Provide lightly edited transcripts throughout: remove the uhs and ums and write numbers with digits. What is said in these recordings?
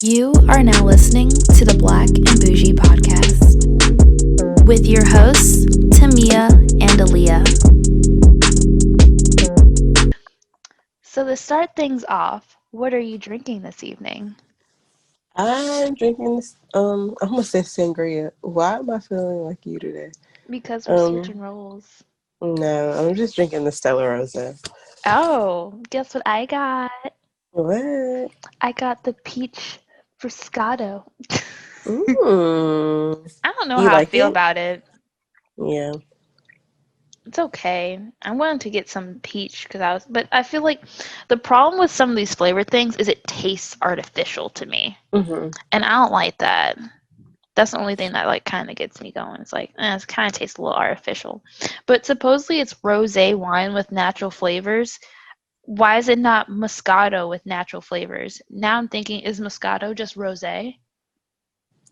You are now listening to the Black and Bougie podcast with your hosts, Tamia and Aliyah. So to start things off, what are you drinking this evening? I'm drinking this. I'm gonna say sangria. Why am I feeling like you today? Because we're switching Um, roles. no, I'm just drinking the Stella Rosa. Oh, guess what I got? What? I got the peach Friscato. Mm. I don't know You how I like feel it? about it. Yeah. It's okay. I wanted to get some peach but I feel like the problem with some of these flavored things is it tastes artificial to me. Hmm. And I don't like that. That's the only thing that like kind of gets me going. It's like, it kind of tastes a little artificial. But supposedly it's rosé wine with natural flavors. Why is it not Moscato with natural flavors? Now I'm thinking, is Moscato just rosé?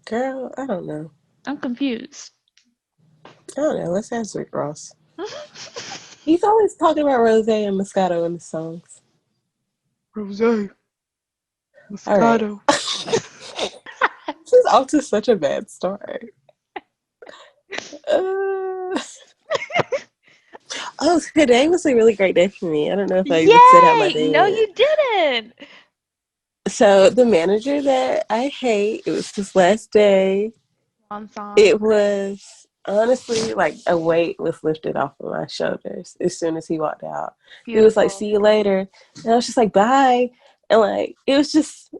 Girl, I don't know. I'm confused. I don't know. Let's ask Rick Ross. He's always talking about rose and Moscato in the songs. Rosé, All right. Moscato. This is off to such a bad start. Uh, oh, today was a really great day for me. I don't know if I even said how my Yay! day No, went. you didn't. So the manager that I hate, it was his last day. Swan song. It was honestly like a weight was lifted off of my shoulders as soon as he walked out. He was like, Beautiful. "See you later," and I was just like, "Bye," and like it was just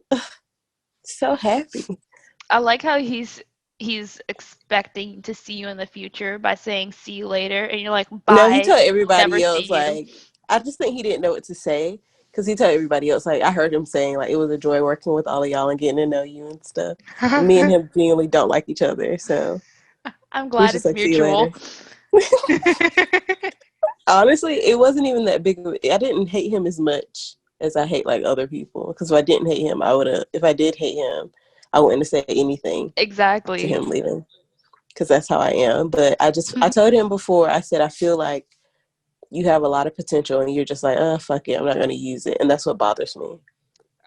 so happy. I like how he's expecting to see you in the future by saying see you later and you're like No, he bye, told never everybody else see you. like I just think he didn't know what to say because he told everybody else like I heard him saying like it was a joy working with all of y'all and getting to know you and stuff. And me and him genuinely don't like each other, so I'm he was glad just it's like, "See you later." mutual. Honestly, it wasn't even that big of I didn't hate him as much as I hate like other people. Because if I didn't hate him, I would have. If I did hate him, I wouldn't have said anything to Exactly. him leaving. Because that's how I am. But I told him before. I said I feel like you have a lot of potential, and you're just like, oh fuck it, I'm not gonna use it, and that's what bothers me.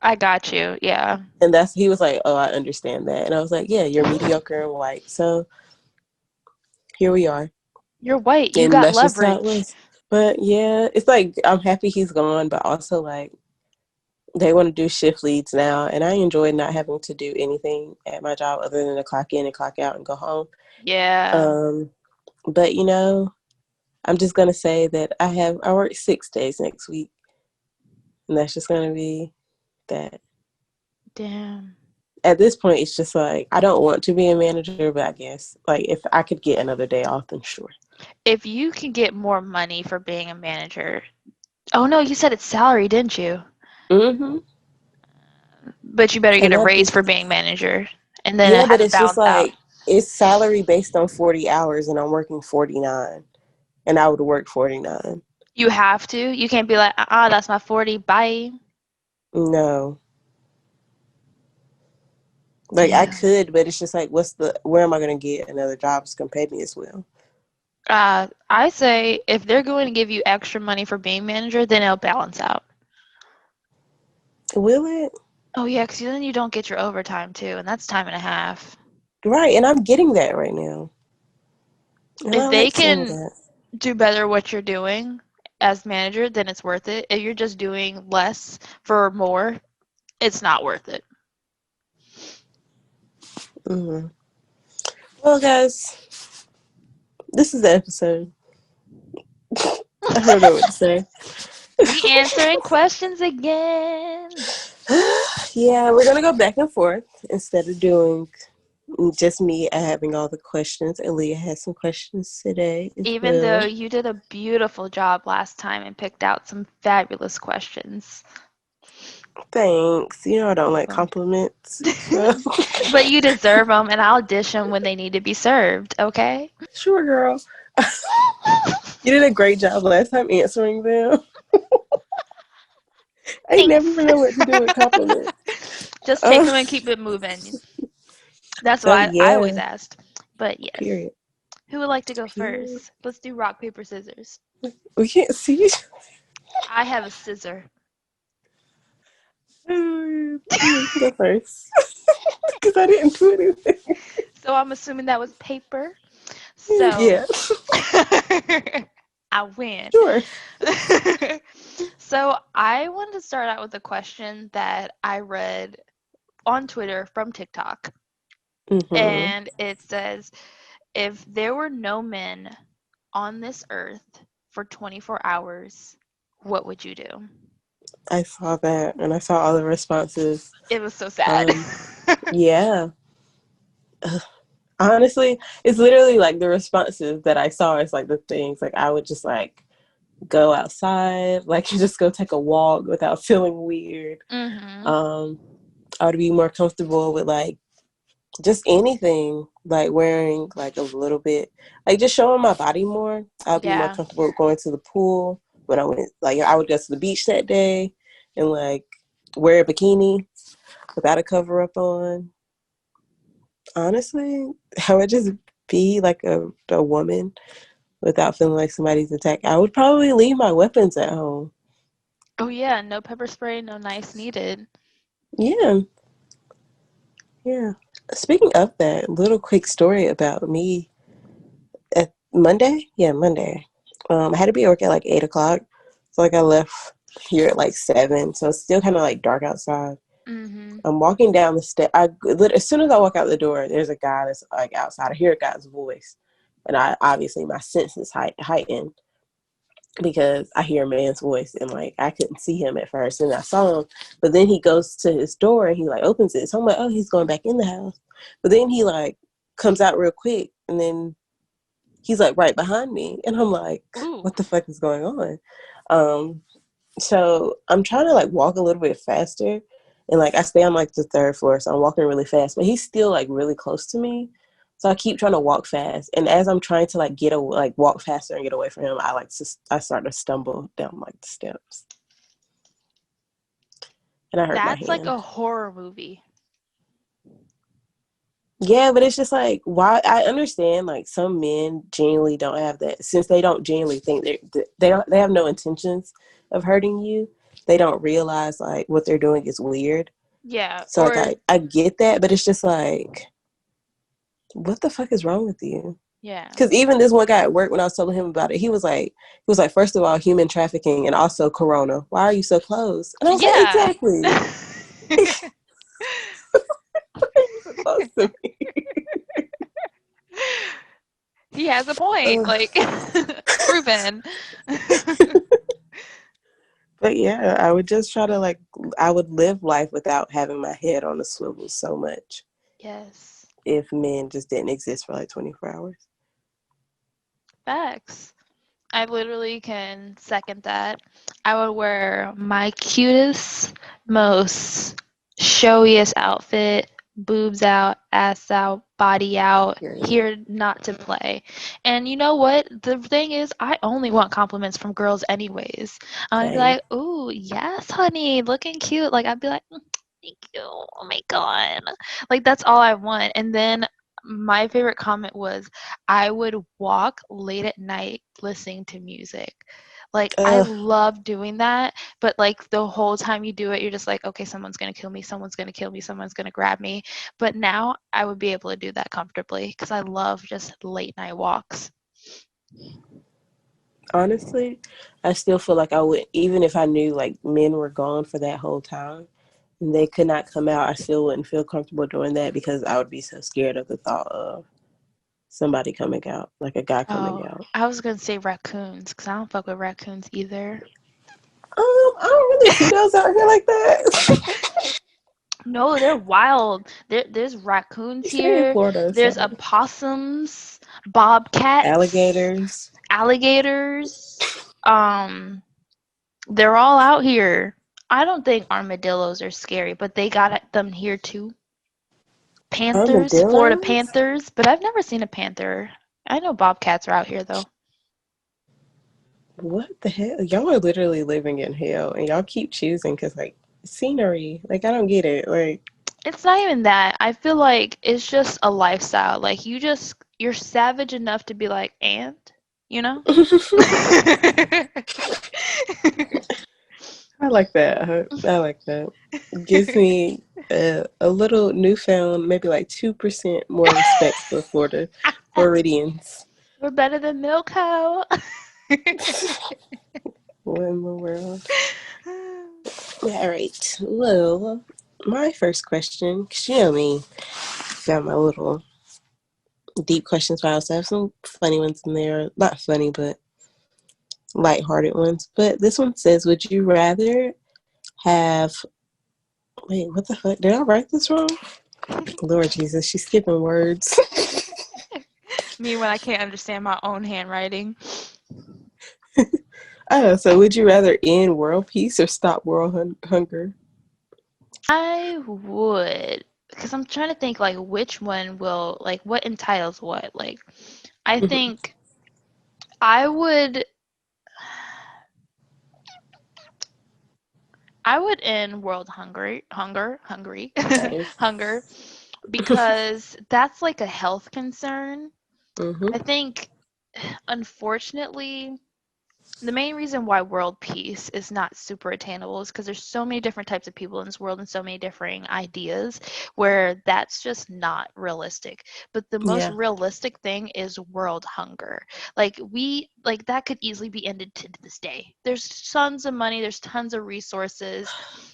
I got you. Yeah. And that's he was like, oh, I understand that, and I was like, yeah, you're mediocre and white, so here we are, You're white. You and got that's just how it leverage. was. But yeah, it's like I'm happy he's gone, but also like they want to do shift leads now, and I enjoy not having to do anything at my job other than to clock in and clock out and go home. Yeah. Um, but I'm just gonna say that I work 6 days next week, and that's just gonna be that. Damn. At this point, it's just like I don't want to be a manager, but I guess like if I could get another day off, then sure. If you can get more money for being a manager. Oh no, you said it's salary, didn't you? Mm-hmm. But you better get And a that raise for being manager. And then yeah, it but has to it's just balance out. like it's salary based on 40 hours, and I'm working 49, and I would work 49. You have to. You can't be like, that's my 40. Bye. No. Like I Damn. could, but it's just like, where am I going to get another job that's going to pay me as well? I say if they're going to give you extra money for being manager, then it'll balance out. Will it? Oh yeah, because then you don't get your overtime too, and that's time and a half. Right, and I'm getting that right now, and If I they like seeing can that. do better what you're doing as manager, then it's worth it. If you're just doing less for more, it's not worth it. Hmm. Well, guys, this is the episode. I don't know what to say. Me answering questions again. Yeah, we're gonna go back and forth instead of doing just me having all the questions. Aliyah has some questions today as Even though well. you did a beautiful job last time and picked out some fabulous questions. Thanks. You know I don't like Welcome. compliments, so But you deserve them, and I'll dish them when they need to be served, okay? sure, girl. You did a great job last time answering them. I never Thanks. know what to do with compliments. Just take Uh, them and keep it moving. That's so why I yeah, always asked. But yes. period. Who would like to go Period. first? Let's do rock, paper, scissors. We can't see. I have a scissor. You can go first. Because I didn't do anything. So I'm assuming that was paper. So Yeah, I win. sure. So I wanted to start out with a question that I read on Twitter from TikTok. Mm-hmm. And it says, if there were no men on this earth for 24 hours, what would you do? I saw that, and I saw all the responses. It was so sad. Um, yeah. Honestly, it's literally like the responses that I saw is like the things like I would just like go outside, like just go take a walk without feeling weird. Mhm. Um, I would be more comfortable with like just anything, like wearing like a little bit, like just showing my body more. I'd be more Yeah. comfortable going to the pool when I went. Like I would go to the beach that day and like wear a bikini without a cover up on. Honestly, I would just be like a woman without feeling like somebody's attack. I would probably leave my weapons at home. Oh yeah, no pepper spray, no knives needed. Yeah, yeah. Speaking of that, little quick story about me at Monday. Yeah, Monday. I had to be at work at like 8 o'clock, so like I left here at like 7. So it's still kind of like dark outside. Mhm. I'm walking down the step. As soon as I walk out the door, there's a guy that's like outside. I hear a guy's voice, and I obviously my senses heightened because I hear a man's voice, and like I couldn't see him at first, and I saw him, but then he goes to his door and he like opens it. So I'm like, oh, he's going back in the house, but then he like comes out real quick, and then he's like right behind me, and I'm like, Ooh. what the fuck is going on? Um, so I'm trying to like walk a little bit faster, and like I stay on like the third floor, so I'm walking really fast, but he's still like really close to me. So I keep trying to walk fast, and as I'm trying to like walk faster and get away from him, I start to stumble down like the steps, and I hurt my That's like hand. a horror movie. Yeah, but it's just like why I understand like some men genuinely don't have that since they don't genuinely think they have no intentions of hurting you. They don't realize like what they're doing is weird. Yeah, So like or I get that, but it's just like what the fuck is wrong with you? yeah. Because even this one guy at work when I was telling him about it, he was like first of all human trafficking and also corona. Why are you so close? And I was like Yeah. exactly. What are you supposed to be? He has a point. Like proven. But yeah, I would just try to like I would live life without having my head on a swivel so much Yes. if men just didn't exist for like 24 hours. Facts. I literally can second that. I would wear my cutest, most showiest outfit, boobs out, ass out, body out, Period. here not to play. And you know what? The thing is, I only want compliments from girls anyways. I'd be Same. like, ooh, yes, honey, looking cute. Like, I'd be like, thank you. Oh my God. Like, that's all I want. And then my favorite comment was, I would walk late at night listening to music. Like, I Ugh, love doing that, but like the whole time you do it, you're just like, okay, someone's gonna kill me, someone's gonna kill me, someone's gonna grab me. But now I would be able to do that comfortably because I love just late night walks. honestly, I still feel like I would even if I knew like men were gone for that whole time and they could not come out, I still wouldn't feel comfortable doing that because I would be so scared of the thought of somebody coming out, like a guy coming Oh, out. I was gonna say raccoons because I don't fuck with raccoons either. I don't really see those out here like that. No, they're wild. There's raccoons You stay in here. Florida, There's so opossums, bobcats, alligators. alligators. Um, they're all out here. I don't think armadillos are scary, but they got them here too. Panthers, Florida Armadillos? panthers, but I've never seen a panther. I know bobcats are out here though. What the hell? Y'all are literally living in hell, and y'all keep choosing because like scenery. Like I don't get it. Like It's not even that. I feel like it's just a lifestyle. Like you're savage enough to be like, and you know? I like that. I like that. Gives me a little newfound, maybe like 2% more respect for the Floridians. We're better than Milko. What in the world? All right. Well, my first question, because you know me, got my little deep questions files. I have some funny ones in there. Not funny, but lighthearted ones. But this one says, would you rather have... Wait, what the fuck? Did I write this wrong? Lord Jesus, she's skipping words. Me when I can't understand my own handwriting. Oh, so would you rather end world peace or stop world hunger? I would, because I'm trying to think like which one will like what entitles what. Like I think I would end world hungry Same. hunger because that's like a health concern. Mm-hmm. I think unfortunately the main reason why world peace is not super attainable is because there's so many different types of people in this world and so many differing ideas where that's just not realistic. But the most Yeah. realistic thing is world hunger. Like that could easily be ended to this day. There's tons of money, there's tons of resources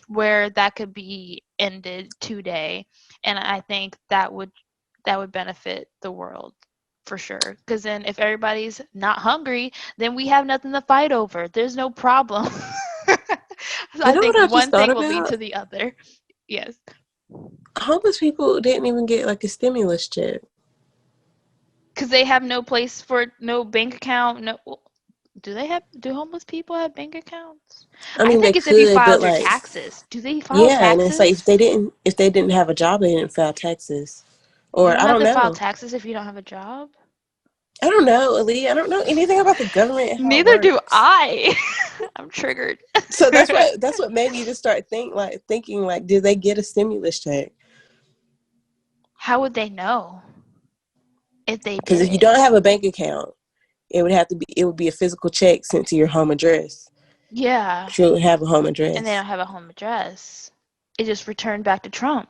where that could be ended today, and I think that would benefit the world for sure. Because then if everybody's not hungry, then we have nothing to fight over. There's no problem. So You I know think what I just one thought thing will lead about? to the other. Yes. Homeless people didn't even get like a stimulus check. Because they have no place for no bank account. No. Do homeless people have bank accounts? I I mean, they think it's if you could, but filed your like, taxes. Do they file yeah, and it's like taxes? if they didn't have a job, they didn't file taxes, You or don't I have don't to file know. taxes if you don't have a job? I don't know, Ali. I don't know anything about the government and how it Neither do works. I. I'm triggered. So that's what made me just start thinking like, did they get a stimulus check? How would they know if they Because if you didn't? don't have a bank account, it would be a physical check sent to your home address. Yeah. You would have a home And they address. don't have a home address. It just returned back to Trump.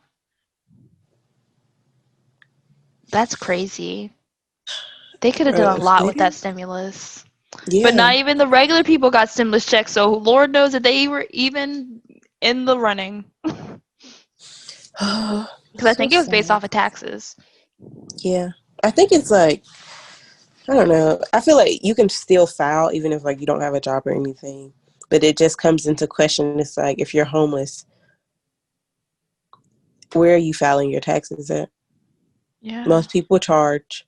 That's crazy. They could have done a If lot they with that didn't, stimulus. But yeah. not even the regular people got stimulus checks, so Lord knows that they were even in the running. Because I So think it was based sad. off of taxes. Yeah, I think it's like, I don't know. I feel like you can still file even if like you don't have a job or anything, but it just comes into question. It's like if you're homeless, where are you filing your taxes at? Yeah. Most people charge.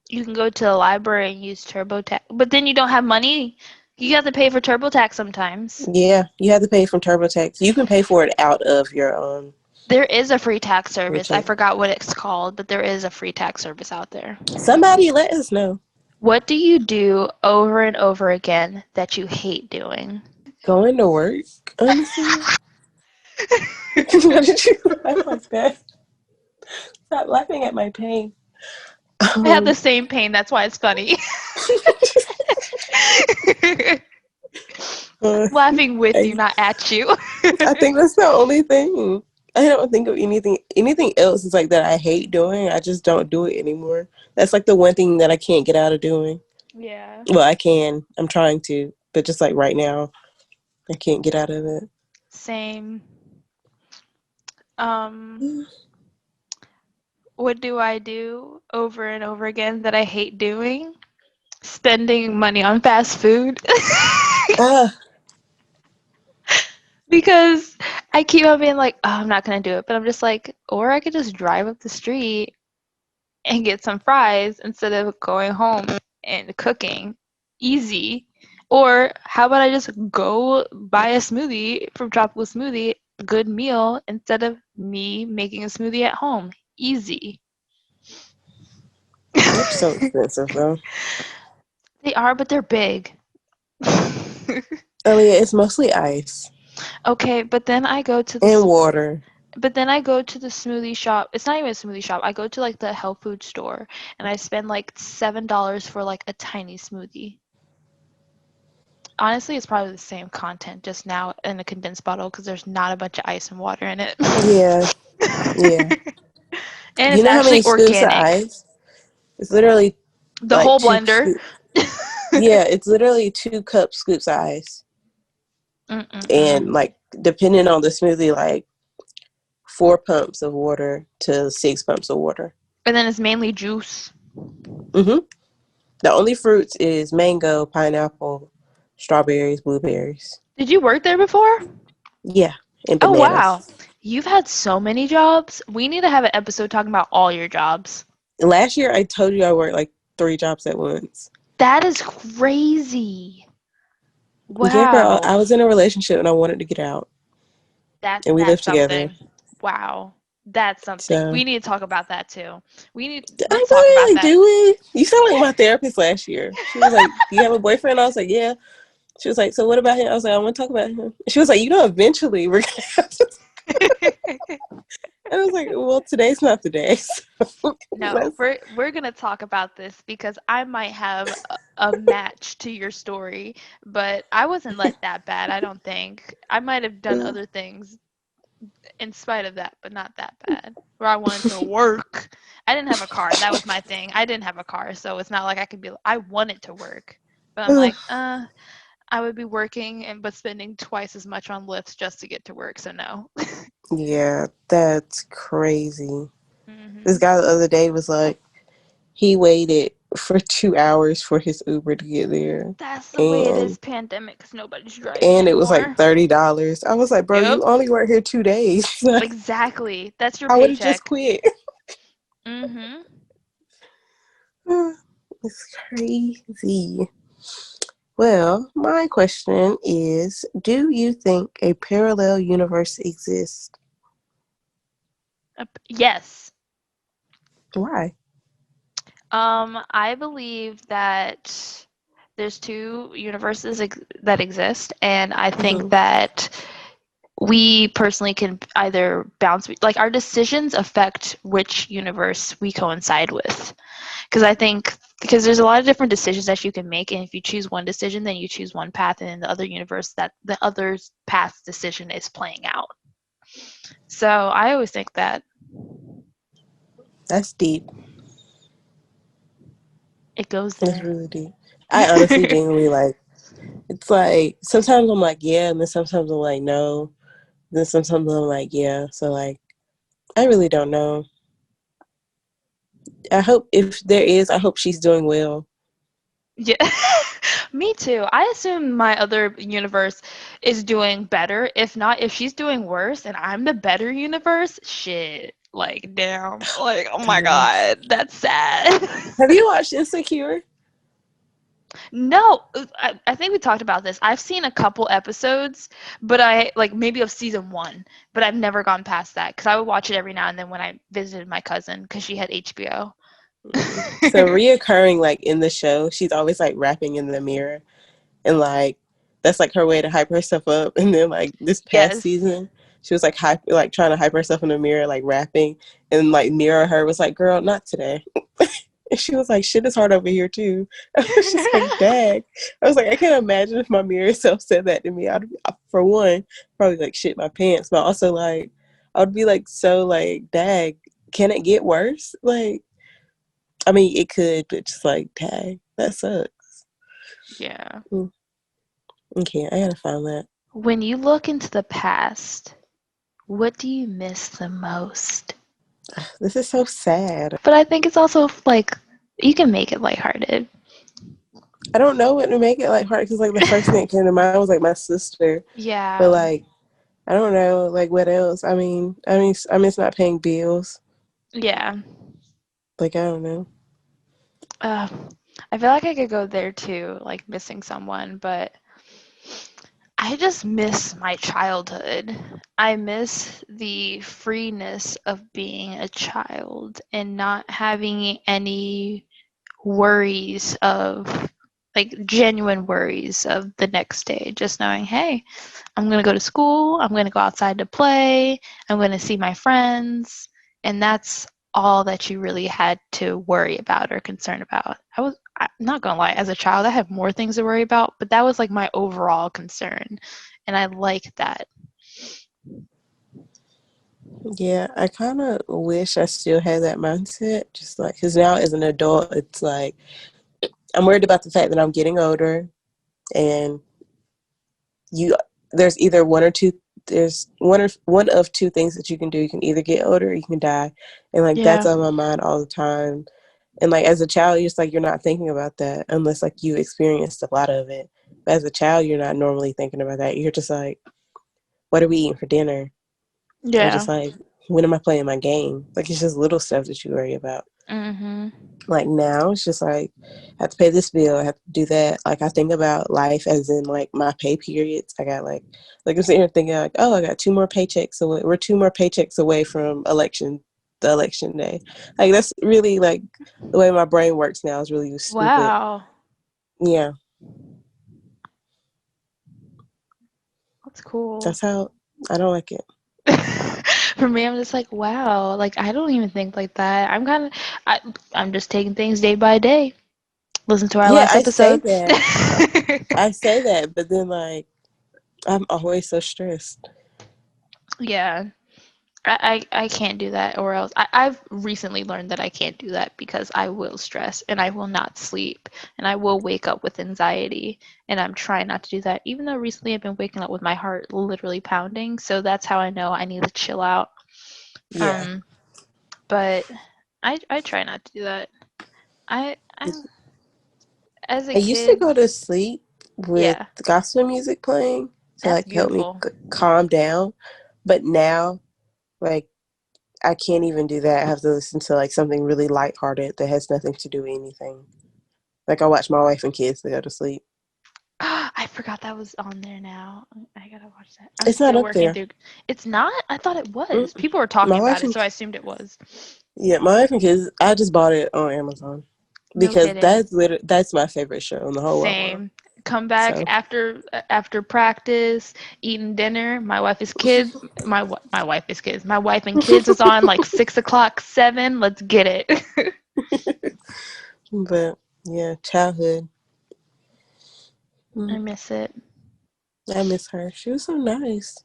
You can go to the library and use TurboTax. But then you don't have money. You have to pay for TurboTax sometimes. Yeah, you have to pay from TurboTax. You can pay for it out of your There is a free tax service. I paycheck. forgot what it's called, but there is a free tax service out there. Somebody let us know. What do you do over and over again that you hate doing? Going to work, honestly. Why did you laugh like that? Stop laughing at my pain. I have the Um, same pain, that's why it's funny. uh, Laughing with you, I, not at you. I think that's the only thing. I don't think of anything else is like that I hate doing. I just don't do it anymore. That's like the one thing that I can't get out of doing. Yeah. Well, I can. I'm trying to, but just like right now, I can't get out of it. Same. What do I do over and over again that I hate doing? Spending money on fast food. Ah, Because I keep on being like, oh, I'm not going to do it. But I'm just like, or I could just drive up the street and get some fries instead of going home and cooking. Easy. Or how about I just go buy a smoothie from Tropical Smoothie, good meal, instead of me making a smoothie at home. Easy. they're so expensive though. They are, but they're big. Oh yeah, it's mostly ice Okay, but then I go to and the water. smoothie shop. It's not even a smoothie shop. I go to like the health food store and I spend like $7 for like a tiny smoothie. Honestly, it's probably the same content, just now in a condensed bottle because there's not a bunch of ice and water in it. Yeah, yeah. And You it's know how many actually scoops of organic. ice? It's literally The like whole two blender. scoop. Yeah, it's literally 2 cup scoops of ice. And Mm-mm-mm. like depending on the smoothie, like 4 pumps of water to 6 pumps of water. And then it's mainly juice. hmm The only fruits is mango, pineapple, strawberries, blueberries. Did you work there before? Yeah, and Oh, wow. bananas. You've had so many jobs. We need to have an episode talking about all your jobs. Last year, I told you I worked like 3 jobs at once. That is crazy. Yeah, girl, Wow. I was in a relationship and I wanted to get out, and we That's lived together. something. Wow. That's something. So We need to talk about that too. I Let's talk about really that. do it. You sound like my therapist last year. She was like, "Do you have a boyfriend?" I was like, "Yeah." She was like, "So what about him?" I was like, "I want to talk about him." She was like, "You know, eventually we're gonna have to." And I was like, "Well, today's not the day." So No, we're gonna talk about this because I might have a match to your story, but I wasn't let that bad, I don't think. I might have done other things in spite of that, but not that bad. Where I wanted to work. I didn't have a car. That was my thing. I didn't have a car, so it's not like I could be. I wanted to work, but I'm like, I would be working and but spending twice as much on lifts just to get to work. So no. yeah, that's crazy. This hmm guy the other day was like, he waited for 2 hours for his Uber to get there, That's the way it is and pandemic because nobody's driving and it was like anymore. $30. I was like, "Bro, Yep. you only worked here 2 days." Exactly. That's your I would have just paycheck. quit. hmm It's crazy. Well, my question is, do you think a parallel universe exists? Yes. Why? I believe that there's two universes that exist, and I think hmm that we personally can either bounce, like our decisions affect which universe we coincide with. Because I think because there's a lot of different decisions that you can make, and if you choose one decision, then you choose one path, and in the other universe, that the other path's decision is playing out. So I always think that That's deep. it goes That's there. really deep. I honestly genuinely like, it's like, sometimes I'm like, yeah, and then sometimes I'm like, no. Then sometimes I'm like, yeah. So, like, I really don't know. I hope if there is, I hope she's doing well. Yeah, me too. I assume my other universe is doing better. If not, if she's doing worse and I'm the better universe, shit. Like, damn. Like, oh my Gosh. God, that's sad. Have you watched Insecure? No, I think we talked about this. I've seen a couple episodes, but I like maybe of season one, but I've never gone past that because I would watch it every now and then when I visited my cousin because she had HBO. So reoccurring like in the show, she's always like rapping in the mirror, and like that's like her way to hype herself up. And then like this past Yes. season, she was like like trying to hype herself in the mirror, like rapping, and like near her was like, "Girl, not today." And she was like, "Shit is hard over here too." I was just like, "Dag." I was like, I can't imagine if my mirror self said that to me. I'd for one probably like shit my pants, but also like I would be like so like, "Dag, can it get worse?" Like, I mean, it could, but just like, "Dag, that sucks." Yeah. Okay, I gotta find that. When you look into the past, what do you miss the most? This is so sad. But I think it's also like you can make it lighthearted. I don't know what to make it like hard because like the first thing that came to mind was like my sister, but Yeah. like I don't know like what else. I miss not paying bills. Yeah. Like I don't know. Uh, I feel like I could go there too, like missing someone, but I just miss my childhood. I miss the freeness of being a child and not having any worries of like genuine worries of the next day. Just knowing, hey, I'm going to go to school, I'm going to go outside to play, I'm going to see my friends, and that's all that you really had to worry about or concern about. I'm not gonna lie, as a child, I have more things to worry about, but that was like my overall concern, and I like that. Yeah, I kind of wish I still had that mindset. Just like, because now as an adult, it's like I'm worried about the fact that I'm getting older, and you there's either one or two. There's one of two things that you can do. You can either get older or you can die, and like that's Yeah. on my mind all the time. And like as a child, you're just like you're not thinking about that unless like you experienced a lot of it. But as a child, you're not normally thinking about that. You're just like, what are we eating for dinner? Or Yeah. just like, when am I playing my game? Like it's just little stuff that you worry about. Mhm. Like now, it's just like I have to pay this bill. I have to do that. Like I think about life as in like my pay periods. I got like I'm sitting here thinking like, oh, I got 2 more paychecks away. We're 2 more paychecks away from the election day. Like that's really like the way my brain works now is really stupid. Wow. Yeah, That's cool. that's how I don't like it. For me, I'm just like, wow, like I don't even think like that. I'm just taking things day by day. Listen to our Yeah, last I say episode. that. I say that, but then like I'm always so stressed. Yeah. I can't do that or else I've recently learned that I can't do that because I will stress and I will not sleep and I will wake up with anxiety and I'm trying not to do that even though recently I've been waking up with my heart literally pounding, so that's how I know I need to chill out. Yeah. Um but I try not to do that. I as a I used to kid, go to sleep with yeah, gospel music playing to that's like help me beautiful. calm down. But now, like, I can't even do that. I have to listen to like something really lighthearted that has nothing to do with anything. Like, I watch My Wife and Kids to go to sleep. I forgot that was on there now. I gotta watch that. I'm It's not still up working there. through. It's not? I thought it was. Mm-mm. People were My talking about Wife it, and so I assumed it was. Yeah, My Wife and Kids. I just bought it on Amazon No because kidding. that's my favorite show in the whole wide world. Same. Come back So, after practice, eating dinner. My wife is kids. My wife is kids. My wife and kids is on like 6 o'clock, 7. Let's get it. but yeah, childhood. I Mm, miss it. I miss her. She was so nice.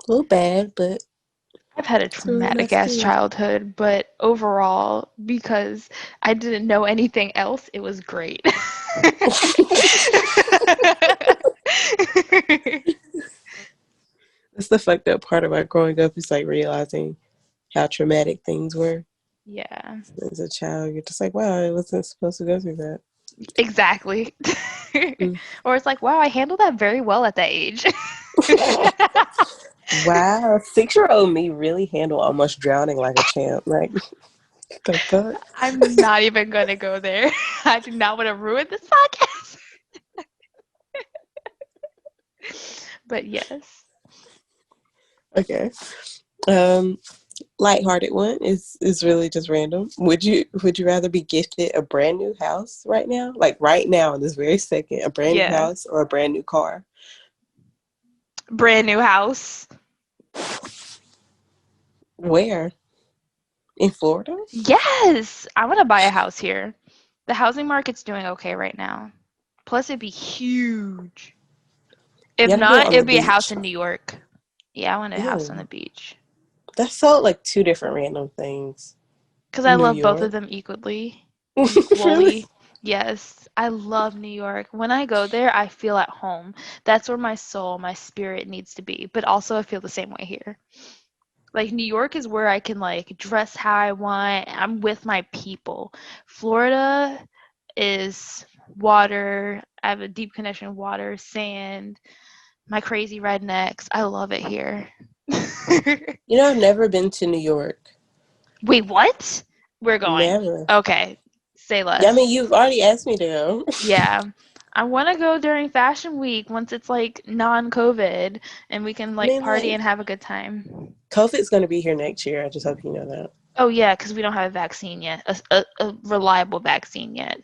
A little bad, but I've had a it's a really traumatic nice ass kid. childhood, but overall, because I didn't know anything else, it was great. That's the fucked up part about growing up is like realizing how traumatic things were Yeah, as a child. You're just like, wow, I wasn't supposed to go through that. exactly. Mm. Or it's like, wow, I handled that very well at that age. Wow, 6-year-old me really handled almost drowning like a champ. Like, the fuck? I'm not even going to go there. I do not want to ruin this podcast. But yes. Okay. Um, Lighthearted one is really just random. Would you rather be gifted a brand new house right now, like right now in this very second, a brand new Yeah. house or a brand new car? Brand new house. Where? In Florida? Yes. I want to buy a house here. The housing market's doing okay right now. Plus, it'd be huge. You If gotta do it not, on the it'd be a house beach. in New York. Yeah, I want a house on the Ew. beach. That's so like two different random things. Because I New love both of York. them Really? equally. Yes, I love New York. When I go there, I feel at home. That's where my soul, my spirit needs to be. But also, I feel the same way here. Like, New York is where I can, like, dress how I want. I'm with my people. Florida is water. I have a deep connection with water, sand, my crazy rednecks. I love it here. You know, I've never been to New York. Wait, what? We're going. Never. Okay, say Yeah, I mean, less. you've already asked me to go. Yeah. I want to go during fashion week once it's like non-COVID and we can I like mean, party like, and have a good time. COVID's going to be here next year. I just hope you know that. Oh yeah, because we don't have a vaccine yet, a reliable vaccine yet.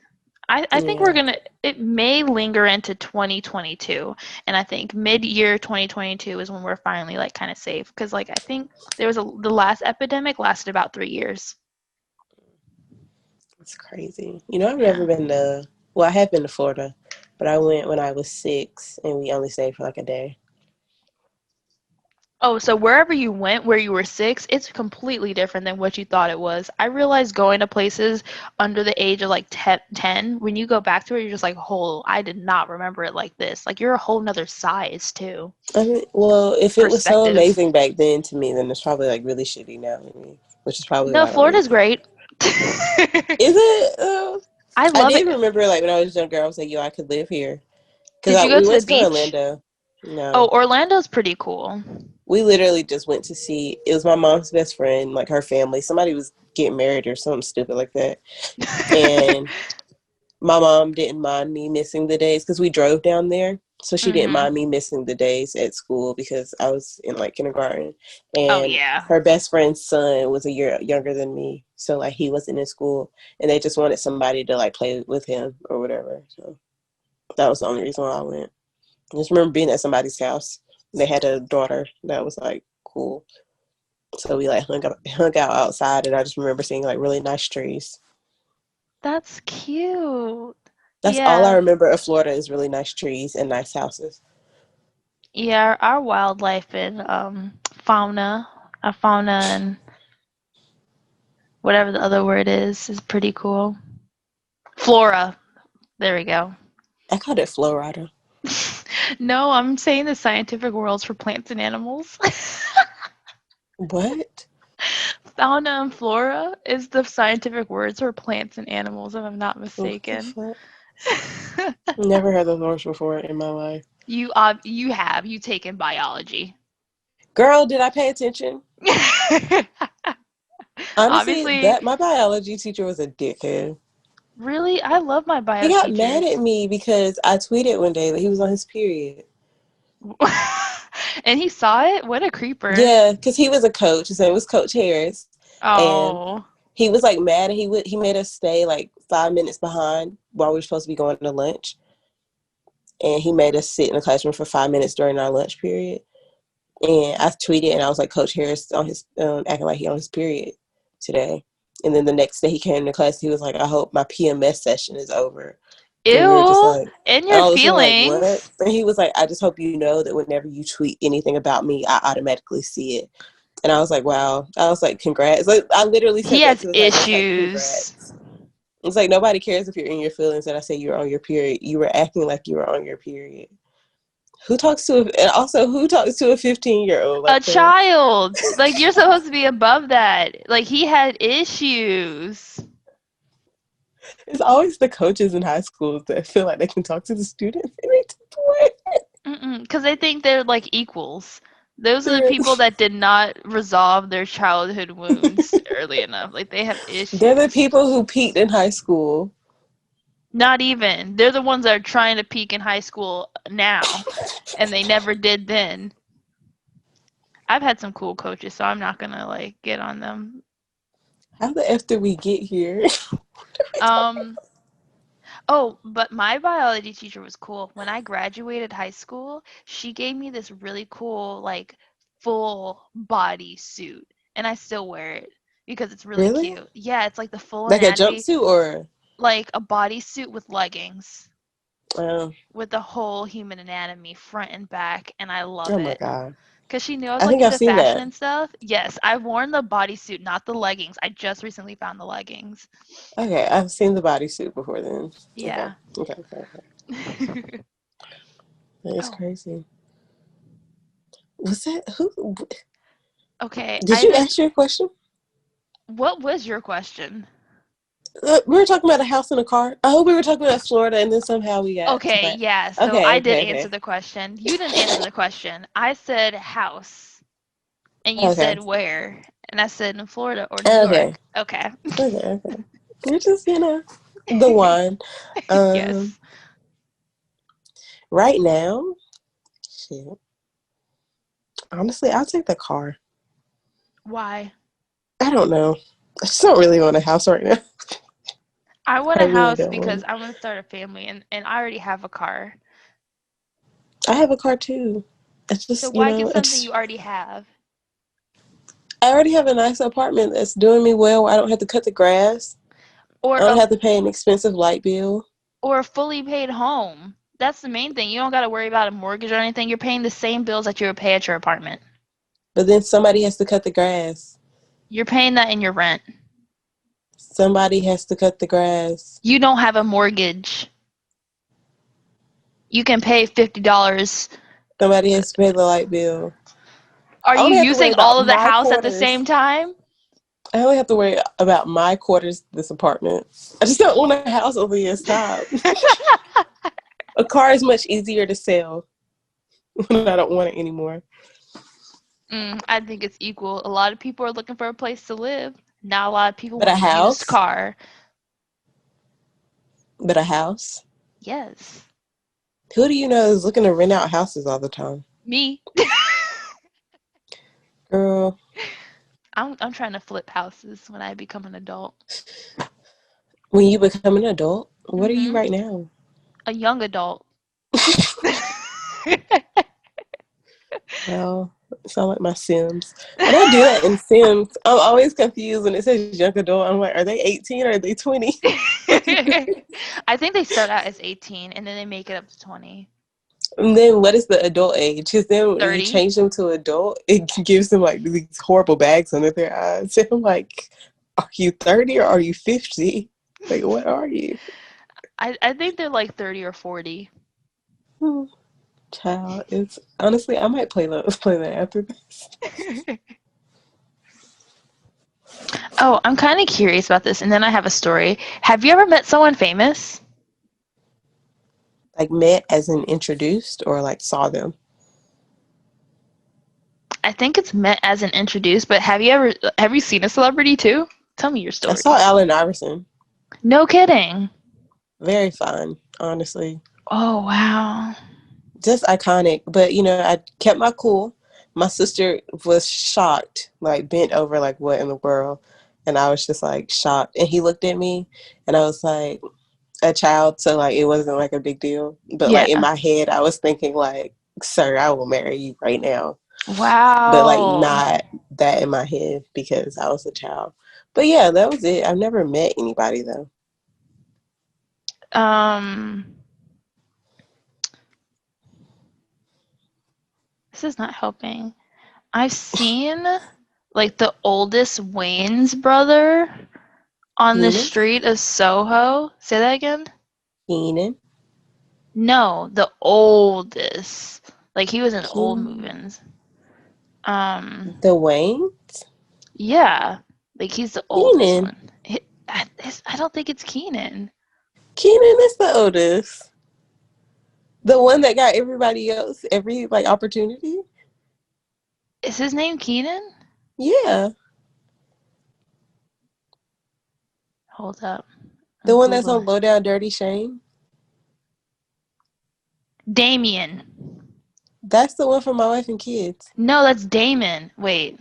I think Yeah. we're gonna, it may linger into 2022, and I think mid-year 2022 is when we're finally like kind of safe, because like I think the last epidemic lasted about 3 years. It's crazy. You know, I've never Yeah. been to. Well, I have been to Florida, but I went when I was 6, and we only stayed for like a day. Oh, so wherever you went where you were 6, it's completely different than what you thought it was. I realized going to places under the age of like 10, when you go back to it, you're just like, "Oh, I did not remember it like this." Like you're a whole nother size too. I mean, well, if it was so Perspective. amazing back then to me, then it's probably like really shitty now to me, which is probably No, why I don't Florida's miss it. great. Is it? I I love did it. remember like when I was younger, I was like, yo, I could live here. Did Because you go we to went the to beach? Orlando. Oh, No. Orlando's pretty cool. We literally just went to see, it was my mom's best friend, like her family. Somebody was getting married or something stupid like that. And my mom didn't mind me missing the days because we drove down there. So she didn't Mhm. mind me missing the days at school because I was in like kindergarten. Oh And yeah. her best friend's son was a year younger than me. So like he wasn't in school and they just wanted somebody to like play with him or whatever. So that was the only reason why I went. I just remember being at somebody's house. They had a daughter that was like cool. So we like hung out outside and I just remember seeing like really nice trees. That's cute. That's all I Yeah. remember of Florida is really nice trees and nice houses. Yeah, our wildlife and fauna and whatever the other word is pretty cool. Flora. There we go. I called it Florida. No, I'm saying the scientific words for plants and animals. What? Fauna and flora is the scientific words for plants and animals, if I'm not What the mistaken. fuck? Never heard those words before in my life. You've taken biology. Girl, did I pay attention? Honestly, Obviously, that my biology teacher was a dickhead. really, I love my He bio got mad at teachers. me because I tweeted one day that he was on his period. And he saw it? What a creeper. Yeah, because he was a coach. His name was Coach Harris, and Oh. he was like mad. And he made us stay like 5 minutes behind while we were supposed to be going to lunch, and he made us sit in the classroom for 5 minutes during our lunch period. And I tweeted and I was like, Coach Harris on his acting like he on his period today. And then the next day he came to class. He was like, I hope my PMS session is over. And we were just Ew. like, In and your all of us were like, what? feelings. And he was like, I just hope you know that whenever you tweet anything about me, I automatically see it. And I was like, wow. I was like, congrats. Like, I literally He said that has to him. I was like, issues. congrats. It's like nobody cares if you're in your feelings. And I say you're on your period. You were acting like you were on your period. Who talks to a 15-year-old A like that? child. Like, you're supposed to be above that. Like, he had issues. It's always the coaches in high schools that feel like they can talk to the students any type of way. Because they think they're like equals. Those are the people that did not resolve their childhood wounds early enough. Like, they have They're the issues. people who peaked in high school. Not even. They're the ones that are trying to peak in high school now, and they never did then. I've had some cool coaches, so I'm not gonna like get on them. How the F did we get here? Um, Oh, but my biology teacher was cool. When I graduated high school, she gave me this really cool, like, full body suit. And I still wear it because it's really Really? cute. Yeah, it's like the full Like a anatomy, jumpsuit or? like a bodysuit with leggings, Oh, with the whole human anatomy, front and back. And I love oh my it. God. Because she knew I was I like think I've into seen fashion that. and stuff. Yes, I've worn the bodysuit, not the leggings. I just recently found the leggings. Okay, I've seen the bodysuit before then. Okay, Yeah. okay. That is Oh, crazy. Was that who? okay. Did you ask your question? What was your question? We were talking about a house and a car. I hope we were talking about Florida, and then somehow we got to Okay, that. yeah. So Okay, I did okay, answer okay, the question. You didn't answer the question. I said house, and you okay, said where, and I said in Florida or New okay, York. Okay. okay. You're just the one. Um, Yes. right now, shit. Honestly, I'll take the car. Why? I don't know. I just don't really want a house right now. I want I a really house don't want because it. I want to start a family, and I already have a car. I have a car too. It's So just, why get something you already have? I already have a nice apartment that's doing me well. I don't have to cut the grass. or I don't have to pay an expensive light bill. or a fully paid home. That's the main thing. You don't got to worry about a mortgage or anything. You're paying the same bills that you would pay at your apartment. But then somebody has to cut the grass. You're paying that in your rent. Somebody has to cut the grass. You don't have a mortgage. You can pay $50. Somebody has to pay the light bill. Are I you only have to worry using about all of the my house at the quarters. same time? I only have to worry about my quarters, this apartment. I just don't want a house over here. Stop. A car is much easier to sell when I don't want it anymore. I think it's equal. A lot of people are looking for a place to live. Not a lot of people But a want a used house? car. But a house? Yes. Who do you know is looking to rent out houses all the time? Me. Girl. I'm trying to flip houses when I become an adult. When you become an adult, what are you Mm-hmm. right now? A young adult. Well, sound like my Sims. When I do that in Sims, I'm always confused when it says young adult. I'm like, are they 18 or are they 20? I think they start out as 18 and then they make it up to 20. And then what is the adult age? Because then when you 30. change them to adult, it gives them like these horrible bags under their eyes. And I'm like, are you 30 or are you 50? Like, what are you? I think they're like 30 or 40. Hmm. Child, it's honestly, I might play that after this. Oh, I'm kind of curious about this, and then I have a story. Have you ever met someone famous? Like met as in introduced or like saw them. I think it's met as an introduced, but have you seen a celebrity too? Tell me your I saw story. Allen Iverson. No kidding. Very fine, honestly. Oh, wow. Just iconic. But I kept my cool. My sister was shocked, like bent over, like what in the world? And I was just like shocked. And he looked at me, and I was like a child, so like it wasn't like a big deal. But Yeah. like in my head, I was thinking like, "Sir, I will marry you right now." But like Wow. not that in my head because I was a child. But yeah, that was it. I've never met anybody though. This is not helping. I've seen like the oldest Wayne's brother on the Keenan, street of Soho. Say that again? Keenan, No, the oldest. Like he was in old Keenan, movies. the Wayne, Yeah, like he's the oldest Keenan. one. I don't think it's Keenan. Keenan is the oldest. The one that got everybody else every like opportunity. Is his name Keenan? Yeah, Hold up, the I'm one that's on googling. Low Down Dirty Shame. Damien. That's the one for My Wife and Kids. No, that's Damon. Wait.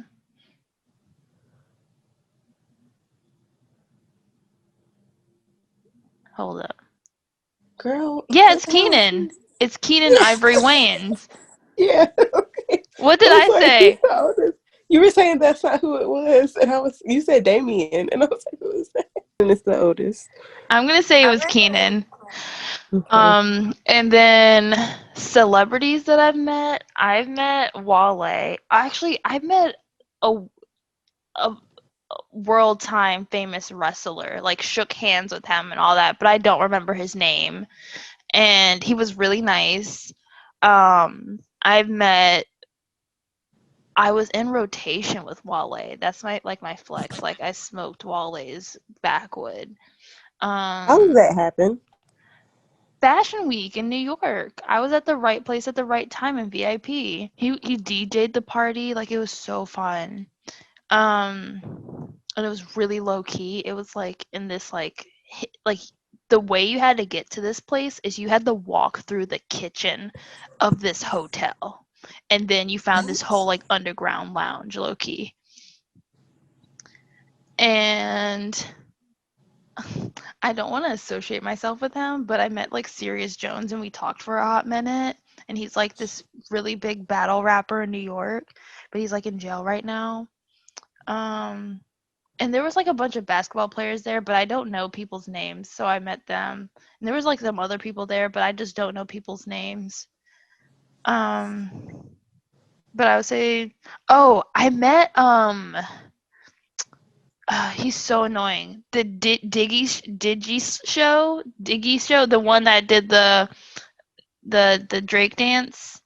Hold up. Girl, Yeah, what it's the hell is Keenan. this? It's Keenan Yeah, Ivory Wayans. yeah. Okay. What I did was I like, he's say? the oldest. You were saying that's not who it was, and you said Damien, and I was like, who is that? And it's the oldest. I'm gonna say it was Keenan. Okay. And then celebrities that I've met Wale. Actually, I've met a a world time famous wrestler, like shook hands with him and all that, but I don't remember his name. And he was really nice. I've met I was in rotation with Wale. That's my flex. Like I smoked Wale's backwood. How does Um that happen? Fashion Week in New York. I was at the right place at the right time in VIP. He DJ'd the party, like it was so fun. And it was really low key. It was like in this like the way you had to get to this place is you had to walk through the kitchen of this hotel. And then you found this whole like underground lounge low key. And I don't want to associate myself with him, but I met like Sirius Jones and we talked for a hot minute. And he's like this really big battle rapper in New York, but he's like in jail right now. Um, And there was like a bunch of basketball players there, but I don't know people's names, so I met them. And there was like some other people there, but I just don't know people's names. Um, but I would say, oh, I met he's so annoying. The Diggy show, the one that did the Drake dance.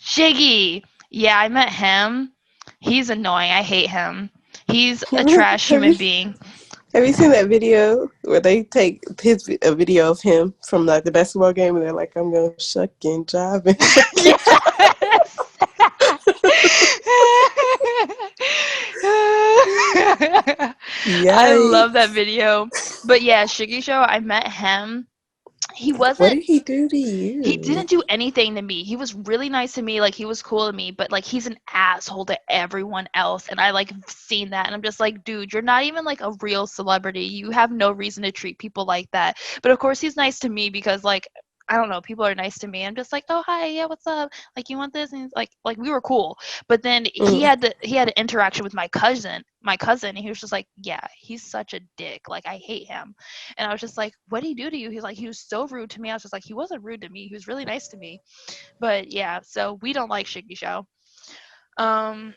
Shiggy. Yeah, I met him. He's annoying. I hate him. He's a trash have human you being. have you seen that video where they take a video of him from like the basketball game and they're like, I'm gonna shuck and jive and shuck and jive. Yes. I love that Yikes. video. But yeah, Shiggy Show, I met him. He What wasn't did he do to he you? didn't do anything to me. He was really nice to me, like he was cool to me, but like he's an asshole to everyone else. And I like seen that and I'm just like, dude, you're not even like a real celebrity. You have no reason to treat people like that. But of course he's nice to me because like I don't know, people are nice to me. I'm just like, oh hi, yeah, what's up? Like you want this? And he's like we were cool. But then Mm. he had an interaction with my cousin, and he was just like, yeah, he's such a dick. Like I hate him. And I was just like, what did he do to you? He's like, he was so rude to me. I was just like, he wasn't rude to me. He was really nice to me. But yeah, so we don't like Shiggy Show. Um,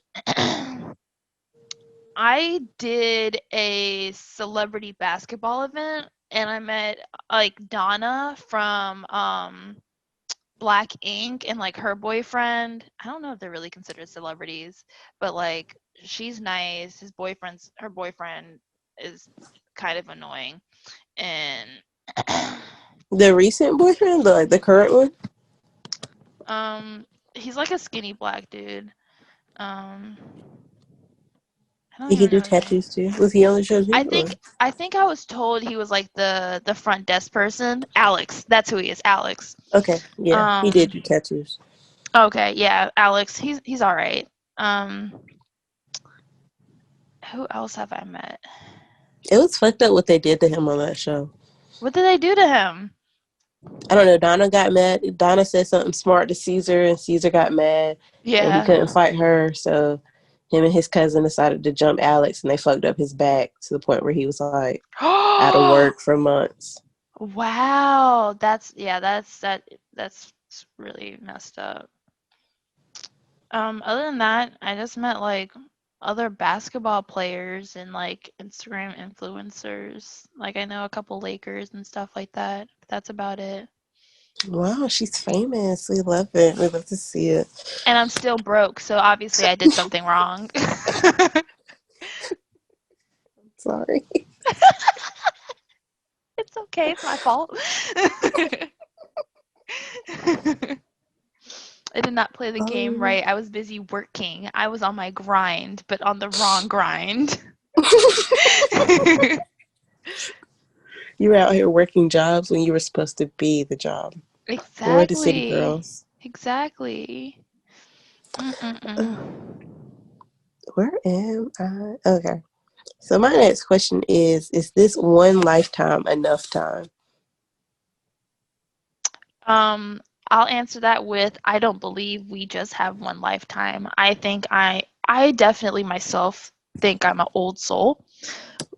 I did a celebrity basketball event and I met like Donna from Black Ink and like her boyfriend. I don't know if they're really considered celebrities, but like she's nice. Her boyfriend is kind of annoying. And The recent boyfriend, the current one? um he's like a skinny black dude. I don't Did he even do know his name. tattoos too? Was he on the show I too? Or? think I think I was told he was like the front desk person. Alex, that's who he is, Alex. Okay, yeah, he did Um do tattoos. okay, yeah, Alex. He's all right. Um who else have I met? It was fucked up what they did to him on that show. What did they do to him? I don't know. Donna got mad. Donna said something smart to Caesar, and Caesar got mad, and he Yeah. couldn't fight her. So him and his cousin decided to jump Alex, and they fucked up his back to the point where he was like out of work for months. Wow. That's really messed up. Other than that, I just met like other basketball players and like Instagram influencers. Like I know a couple Lakers and stuff like that. That's about it. Wow, she's famous. We love it. We love to see it. And I'm still broke, so obviously I did something wrong. Sorry. It's okay, it's my fault. I did not play the game Um, right. I was busy working. I was on my grind, but on the wrong grind. you were out here working jobs when you were supposed to be the job. We're the city Exactly. girls. Exactly. Mm-mm-mm. Uh, where am I? Okay. So my next question is this one lifetime enough time? Um, I'll answer that with I don't believe we just have one lifetime. I definitely myself think I'm an old soul.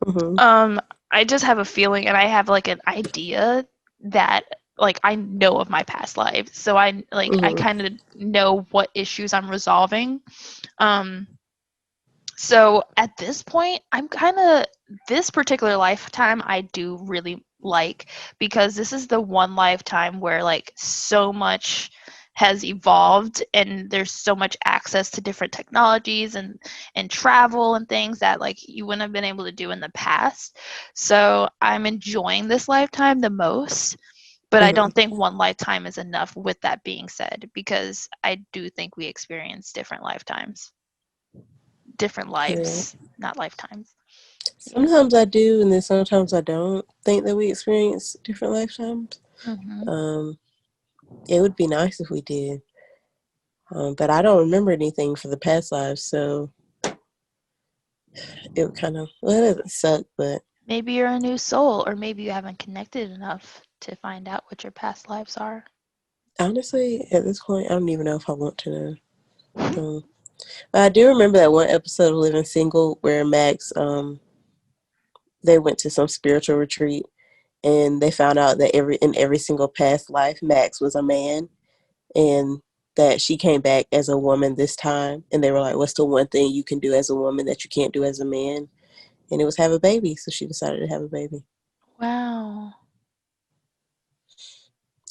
Mm-hmm. Um, I just have a feeling and I have like an idea that like I know of my past life. So I Mm-hmm. kind of know what issues I'm resolving. Um, so at this point, I'm kind of this particular lifetime I do really like because this is the one lifetime where like so much has evolved and there's so much access to different technologies and travel and things that like you wouldn't have been able to do in the past. So I'm enjoying this lifetime the most, but I Mm-hmm. don't think one lifetime is enough with that being said because I do think we experience different Yeah. lives, not lifetimes. Yeah. Sometimes I do, and then sometimes I don't think that we experience different lifetimes. Hmm. Um, it would be nice if we did, but I don't remember anything for the past lives, so it would kind of well, it doesn't suck, but Maybe you're a new soul, or maybe you haven't connected enough to find out what your past lives are. honestly, at this point, I don't even know if I want to know. But I do remember that one episode of Living Single where Max, they went to some spiritual retreat and they found out that in every single past life, Max was a man, and that she came back as a woman this time. And they were like, "What's the one thing you can do as a woman that you can't do as a man?" And it was have a baby. So she decided to have a baby. Wow.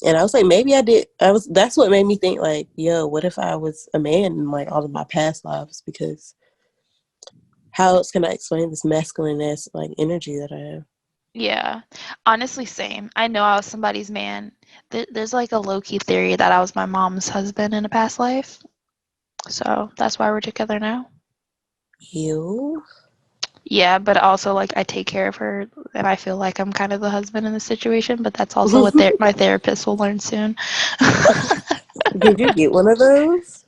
And I was like, maybe I did. That's what made me think, like, yo, what if I was a man in like all of my past lives? Because how else can I explain this masculine ass like energy that I have? Yeah. Honestly, same. I know I was somebody's man. There's like a low-key theory that I was my mom's husband in a past life. So that's why we're together now. You? Yeah, but also like I take care of her and I feel like I'm kind of the husband in the situation, but that's also what my therapist will learn soon. Did you get one of those?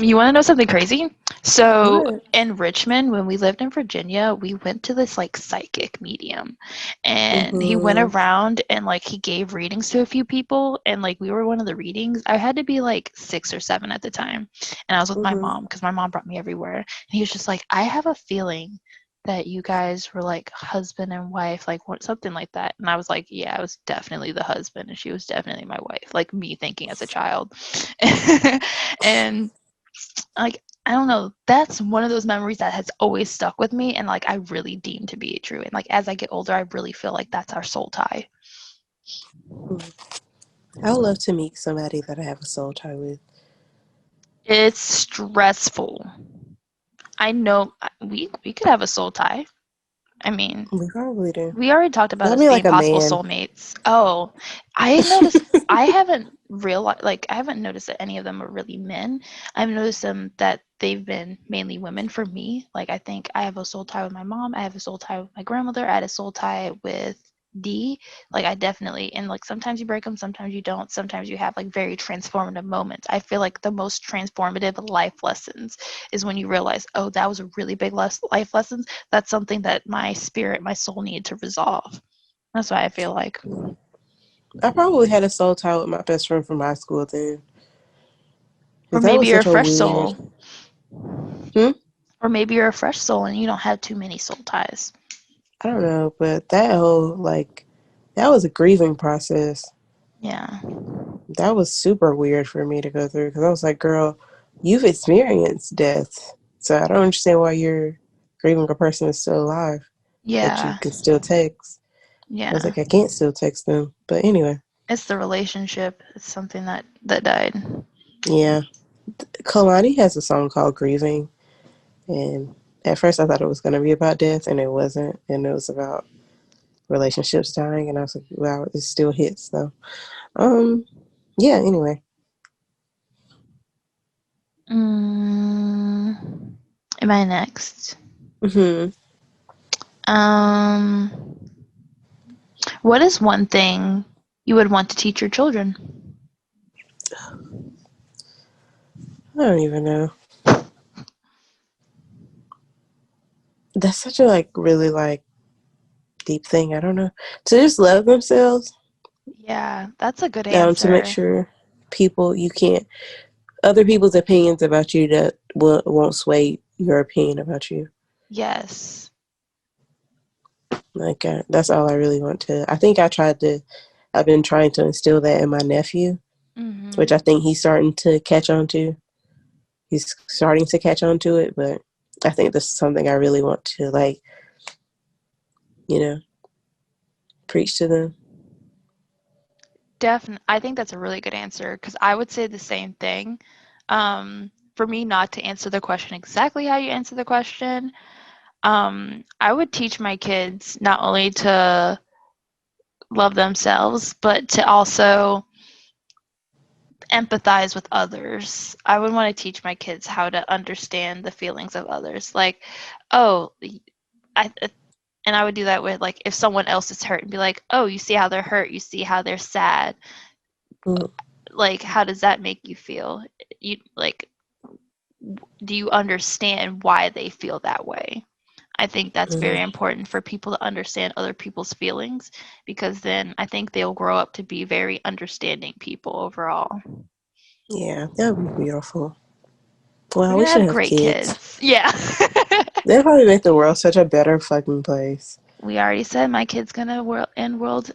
You want to know something crazy? So What? in Richmond, when we lived in Virginia, we went to this like psychic medium, and he went Mm-hmm. around and like he gave readings to a few people, and like we were one of the readings. I had to be like 6 or 7 at the time, and I was with my Mm-hmm. mom because my mom brought me everywhere. And he was just like, I have a feeling that you guys were like husband and wife, like what, something like that. And I was like, yeah, I was definitely the husband, and she was definitely my wife, like me thinking as a child. And like I don't know, that's one of those memories that has always stuck with me and like I really deem to be true. And like as I get older, I really feel like that's our soul tie. I would love to meet somebody that I have a soul tie with. It's stressful. I know we could have a soul tie. I mean, We probably do. we already talked about That'd us be being like a possible man. soulmates. Oh, I noticed I haven't realized like I haven't noticed that any of them are really men. I've noticed them that they've been mainly women for me. Like I think I have a soul tie with my mom, I have a soul tie with my grandmother, I had a soul tie with D. Like I definitely and like sometimes you break them, sometimes you don't. Sometimes you have like very transformative moments. I feel like the most transformative life lessons is when you realize, oh, that was a really big life lesson. That's something that my spirit, my soul needed to resolve. That's why I feel like. I probably had a soul tie with my best friend from high school then. Or Because that maybe was you're a such a fresh weird. soul. Hmm? Or maybe you're a fresh soul and you don't have too many soul ties. I don't know, but that whole, like, that was a grieving process. Yeah. That was super weird for me to go through because I was like, girl, you've experienced death. So I don't understand why you're grieving a person that's still alive that you Yeah. can still text. I was Yeah. like, I can't still text them. But anyway, It's the relationship. It's something that died. yeah. Kalani has a song called Grieving. And at first I thought it was going to be about death, and it wasn't. And it was about relationships dying. And I was like, wow, it still hits though. Yeah, anyway. Am I next? Hmm. Um, what is one thing you would want to teach your children? I don't even know. That's such a like really like deep thing. I don't know. To just love themselves. Yeah, that's a good To make answer. sure people you can't other people's opinions about you that won't sway your opinion about you. Yes. Like that's all I really want to. I think I've been trying to instill that in my nephew, which Mhm. I think he's starting to catch on to. He's starting to catch on to it, but I think this is something I really want to like, you know, preach to them. Definitely, I think that's a really good answer because I would say the same thing. For me, not to answer the question exactly how you answer the question, I would teach my kids not only to love themselves, but to also empathize with others. I would want to teach my kids how to understand the feelings of others. Like, oh, I, and I would do that with like if someone else is hurt and be like, oh, you see how they're hurt, you see how they're sad. Mm, Like, how does that make you feel? You like, do you understand why they feel that way? I think that's very mm. important for people to understand other people's feelings because then I think they'll grow up to be very understanding people overall. Yeah, that would be beautiful. Well, We're we gonna should have have great kids. kids. Yeah. They'd probably make the world such a better fucking place. We already said my kid's gonna end world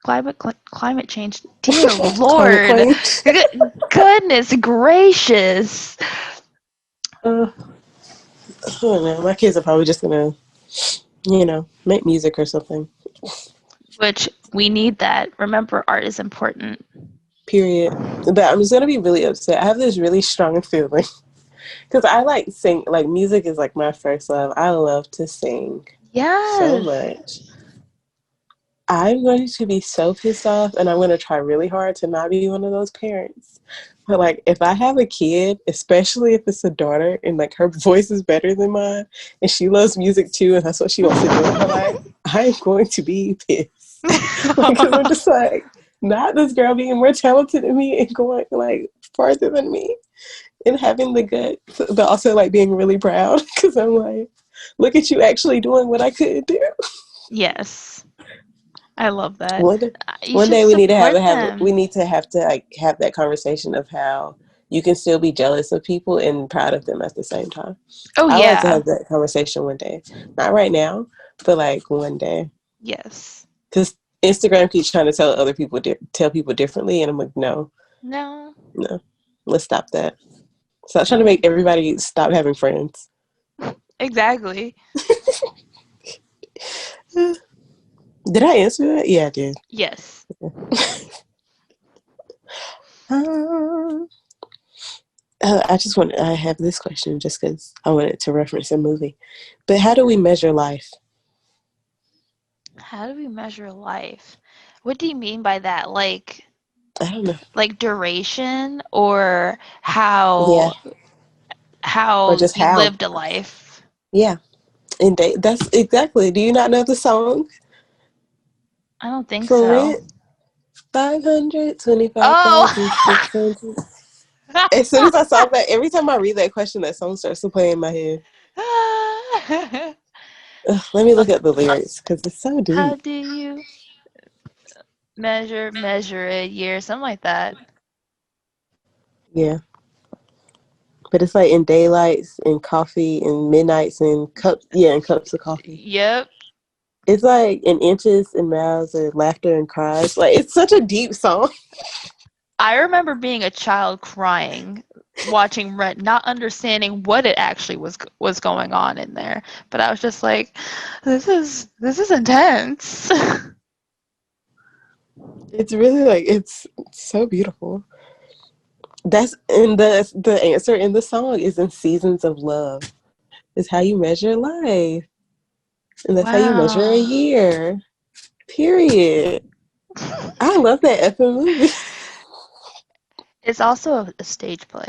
climate change. Dear Climate Lord, queen. goodness gracious. I don't know. My kids are probably just gonna, make music or something. Which we need that. Remember, art is important. Period. But I'm just gonna be really upset. I have this really strong feeling because I like sing. Like music is like my first love. I love to sing so Yes. much. I'm going to be so pissed off, and I'm going to try really hard to not be one of those parents. But like, if I have a kid, especially if it's a daughter, and like her voice is better than mine, and she loves music too, and that's what she wants to do in her life, I'm going to be pissed because I'm just like, not this girl being more talented than me and going like farther than me and having the guts, but also like being really proud because I'm like, look at you actually doing what I couldn't do. Yes. I love that. One day, You one should day we need to support we them. need to have that conversation of how you can still be jealous of people and proud of them at the same time. Oh, I would like to yeah. have that conversation one day, not right now, but like one day, Yes. because Instagram keeps trying to tell people differently, and I'm like, no, No. no, let's stop that. Stop trying to make everybody stop having friends. Exactly. Did I answer that? Yeah, I did. Yes. Um, I have this question just because I wanted to reference a movie. But how do we measure life? How do we measure life? What do you mean by that? I don't know. Like duration or Yeah, or how just you how? lived a life? Yeah, and that's exactly. Do you not know the song I don't think for so. Rent? 525,600. Oh. As soon as I saw that, every time I read that question, that song starts to play in my head. Ugh, let me look Okay. at the lyrics because it's so How deep. do you measure a year, something like that? Yeah, but it's like in daylights, in coffee, in midnights, in cups. Yeah, in cups of coffee. Yep. It's like in inches and miles or laughter and cries. Like it's such a deep song. I remember being a child crying watching Rent, not understanding what it actually was going on in there. But I was just like, this is intense. It's really like it's so beautiful. That's and the answer in the song is in seasons of love. Is how you measure life. And that's how you measure a Wow. year. Period. I love that effing movie. It's also a stage play.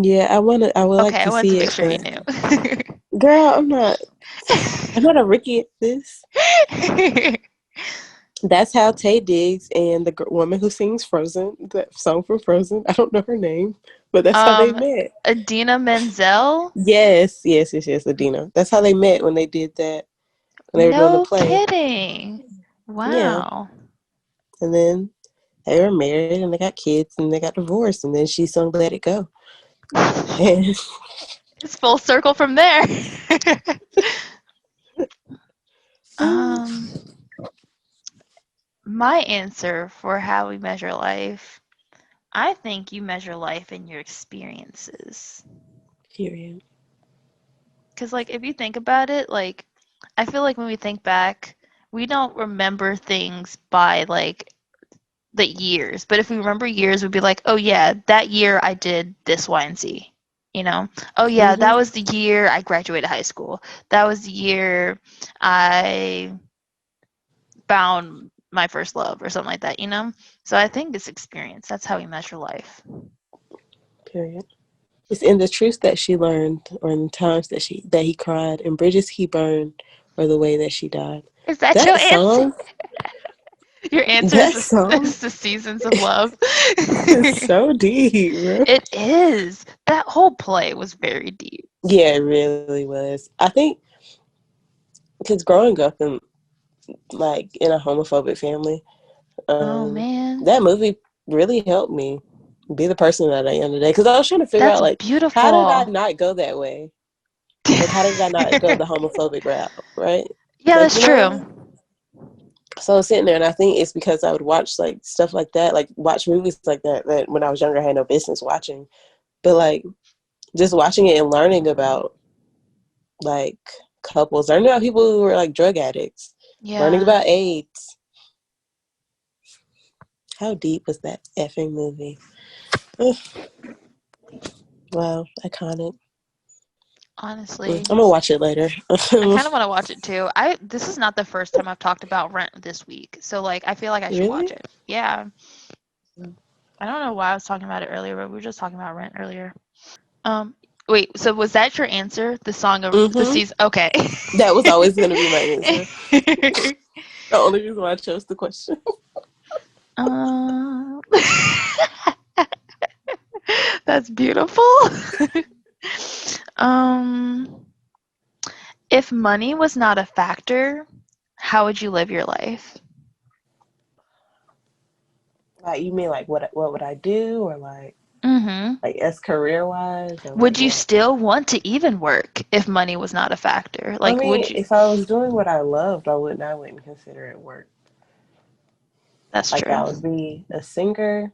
Yeah, I would like Okay, I to wanted to see make it, sure you but knew. girl, I'm not a Ricky at this. That's how Tay Diggs and the woman who sings Frozen, that song from Frozen, I don't know her name, but that's how they um, met. Adina Menzel? Yes, Adina. That's how they met when they did that, when they were doing the No play. kidding. Yeah. Wow. And then they were married and they got kids and they got divorced and then she sung Let It Go. And It's full circle from there. um, my answer for how we measure life, I think you measure life in your experiences. period. Because, like, if you think about it, like, I feel like when we think back, we don't remember things by, like, the years. But if we remember years, we'd be like, oh, yeah, that year I did this, Y, and Z. You know? Oh, yeah, that Mm-hmm. was the year I graduated high school. That was the year I found my first love or something like that, you know? So I think it's experience. That's how we measure life. Period. It's in the truths that she learned or in the times that he cried and bridges he burned or the way that she died. Is that your That answer? song, Your answer that song is the seasons of love. is so deep, bro. It is. That whole play was very deep. Yeah, it really was. I think because growing up in like in a homophobic family, Oh um, man. that movie really helped me. Be the person that I am today. Because I was trying to figure That's out, like, how did I beautiful. not go that way? Like, how did I not go the homophobic route, right? Yeah, Like, that's you know what I true. mean? So I was sitting there, and I think it's because I would watch, like, stuff like that, like, watch movies like that when I was younger, I had no business watching. But, like, just watching it and learning about, like, couples, learning about people who were, like, drug addicts, learning Yeah. about AIDS. How deep was that effing movie? Ugh. Wow, iconic. I'm Honestly, gonna watch it later. I kind of want to watch it too. This is not the first time I've talked about Rent this week, so like I feel like I should watch Really? it. Yeah. I don't know why I was talking about it earlier, but we were just talking about Rent earlier. Um, Wait, so was that your answer? The song of the Mm-hmm. season? Okay. That was always gonna be my answer. The only reason why I chose the question. um, that's beautiful. um, if money was not a factor, how would you live your life? Like, you mean like what would I do, or Mm-hmm. like as career wise, or like Would you what? still want to even work if money was not a factor? I Like, would mean, you? if I was doing what I loved, I wouldn't consider it work. That's Like, true. I would be a singer.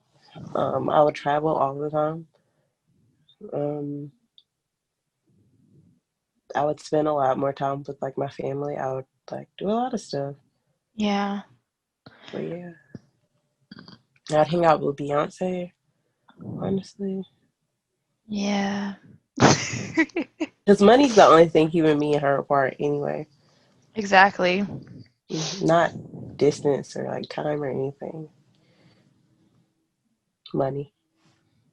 I would travel all the time. Um, I would spend a lot more time with like my family. I would like do a lot of stuff. Yeah. But yeah, I'd hang out with Beyonce, honestly. Yeah. Because money's the only thing keeping me and her apart anyway. Exactly. Not distance or like time or anything. Money.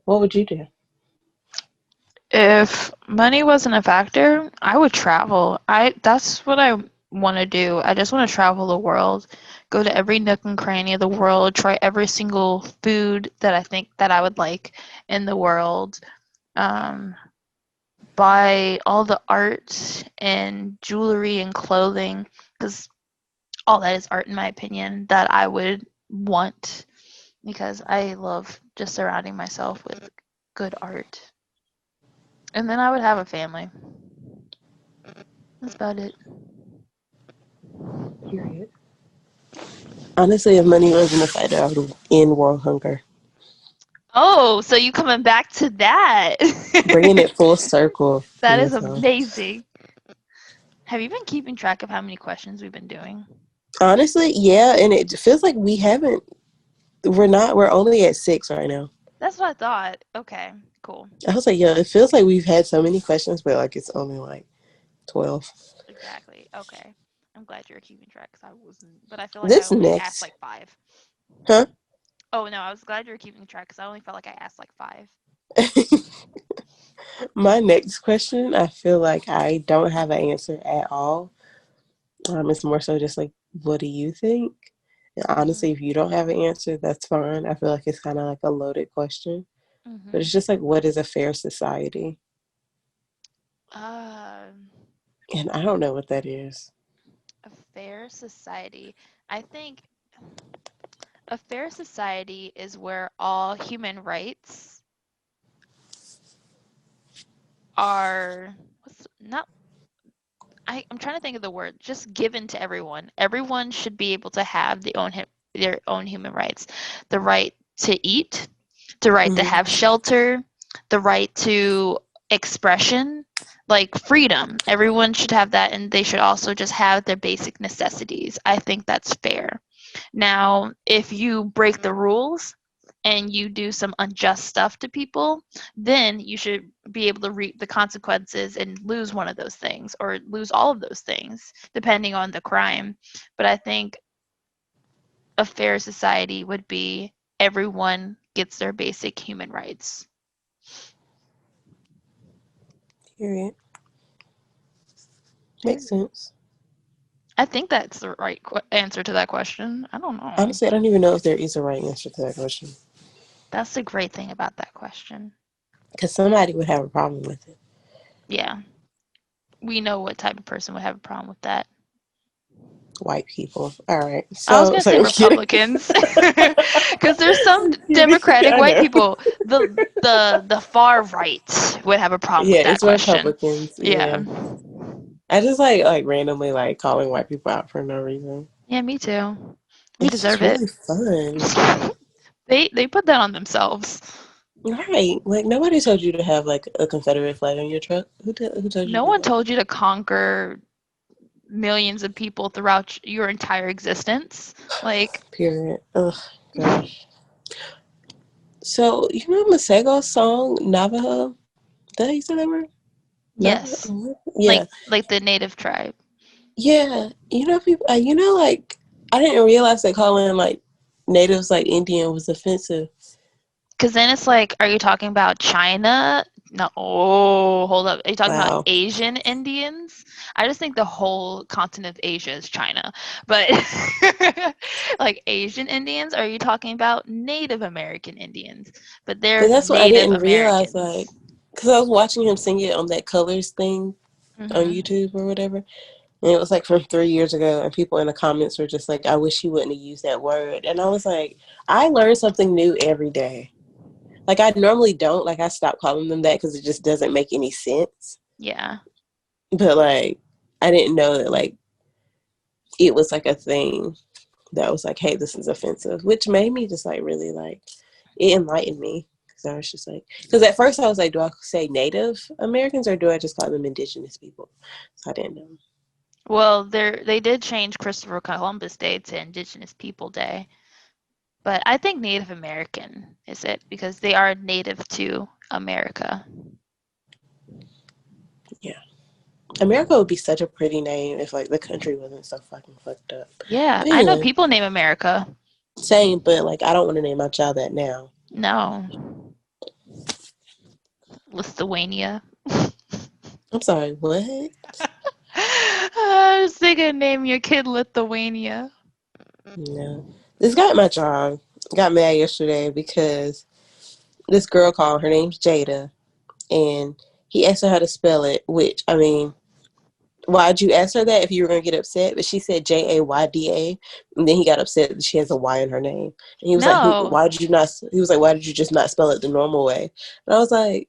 What would you do? If money wasn't a factor, I would travel. I That's what I want to do. I just want to travel the world, go to every nook and cranny of the world, try every single food that I think that I would like in the world. Um, Buy all the art and jewelry and clothing because all that is art in my opinion that I would want because I love just surrounding myself with good art. And then I would have a family. That's about it. Period. Honestly, if money wasn't a factor, I would end world hunger. Oh, so you coming back to that? Bringing it full circle. That is So, amazing. Have you been keeping track of how many questions we've been doing? honestly, yeah, and it feels like we're only at 6 right now. That's what I thought. Okay, cool. I was like, yeah, it feels like we've had so many questions, but like it's only like 12. Exactly. Okay. I'm glad you're keeping track because I wasn't, but I feel like I This only asked next, like five. huh? Oh no, I was glad you're keeping track because I only felt like I asked like five. My next question, I feel like I don't have an answer at all. It's more so just like, what do you think? And honestly, Mhm. if you don't have an answer, that's fine. I feel like it's kind of like a loaded question, but it's Mhm. just like, what is a fair society? Um, And I don't know what that is. a fair society. I think a fair society is where all human rights are what's not I'm trying to think of the word, just given to everyone. Everyone should be able to have their own human rights. The right to eat, the right to Mm-hmm. have shelter, the right to expression, like freedom. Everyone should have that and they should also just have their basic necessities. I think that's fair. Now, if you break the rules and you do some unjust stuff to people, then you should be able to reap the consequences and lose one of those things or lose all of those things, depending on the crime. But I think a fair society would be everyone gets their basic human rights. Period. Makes sense. I think that's the right answer to that question. I don't know. Honestly, I don't even know if there is a right answer to that question. That's the great thing about that question. Because somebody would have a problem with it. Yeah, we know what type of person would have a problem with that. White people. All right. I was So, gonna say we kidding. Republicans, because there's some Kidding. Democratic I white know. people. The far right would have a problem Yeah, with that it's question. Republicans. Yeah, Yeah. I just like randomly like calling white people out for no reason. yeah, me too. We It's just deserve it. really fun. They put that on themselves. Right. Like nobody told you to have like a Confederate flag on your truck. Who told you No to do one that? told you to conquer millions of people throughout your entire existence. Like, Period. Ugh, gosh. So you know Masego's song Navajo? Did I say that word? yes, Navajo? Yeah. like the native tribe. Yeah. You know people like I didn't realize that calling like natives like Indian was offensive. Because then it's like, are you talking about China? No. Oh, hold up. Are you talking about Wow. Asian Indians? I just think the whole continent of Asia is China. But like Asian Indians, are you talking about Native American Indians? But they're But that's what I Native didn't realize, like, Americans. because I was watching him sing it on that Colors thing on Hmm. YouTube or whatever, and it was like from 3 years ago, and people in the comments were just like, I wish he wouldn't have used that word. And I was like, I learn something new every day. Like, I normally don't. Like, I stopped calling them that because it just doesn't make any sense. Yeah. But, like, I didn't know that, like, it was like a thing that was like, hey, this is offensive, which made me just like really like, it enlightened me. Because I was just like, because at first I was like, do I say Native Americans or do I just call them indigenous people? So I didn't know. Well, they did change Christopher Columbus Day to Indigenous People Day. But I think Native American is it because they are native to America. Yeah. America would be such a pretty name if like the country wasn't so fucking fucked up. Yeah, But I know anyway, people name America. same, but like I don't want to name my child that now. No, Lithuania. I'm sorry, what? I was thinking name your kid Lithuania. No. This guy at my job got mad yesterday because this girl called, her name's Jada, and he asked her how to spell it, which, I mean, why'd you ask her that if you were going to get upset? But she said Jayda, and then he got upset that she has a Y in her name. And he was like, No, why did you not, he was like, why did you just not spell it the normal way? And I was like,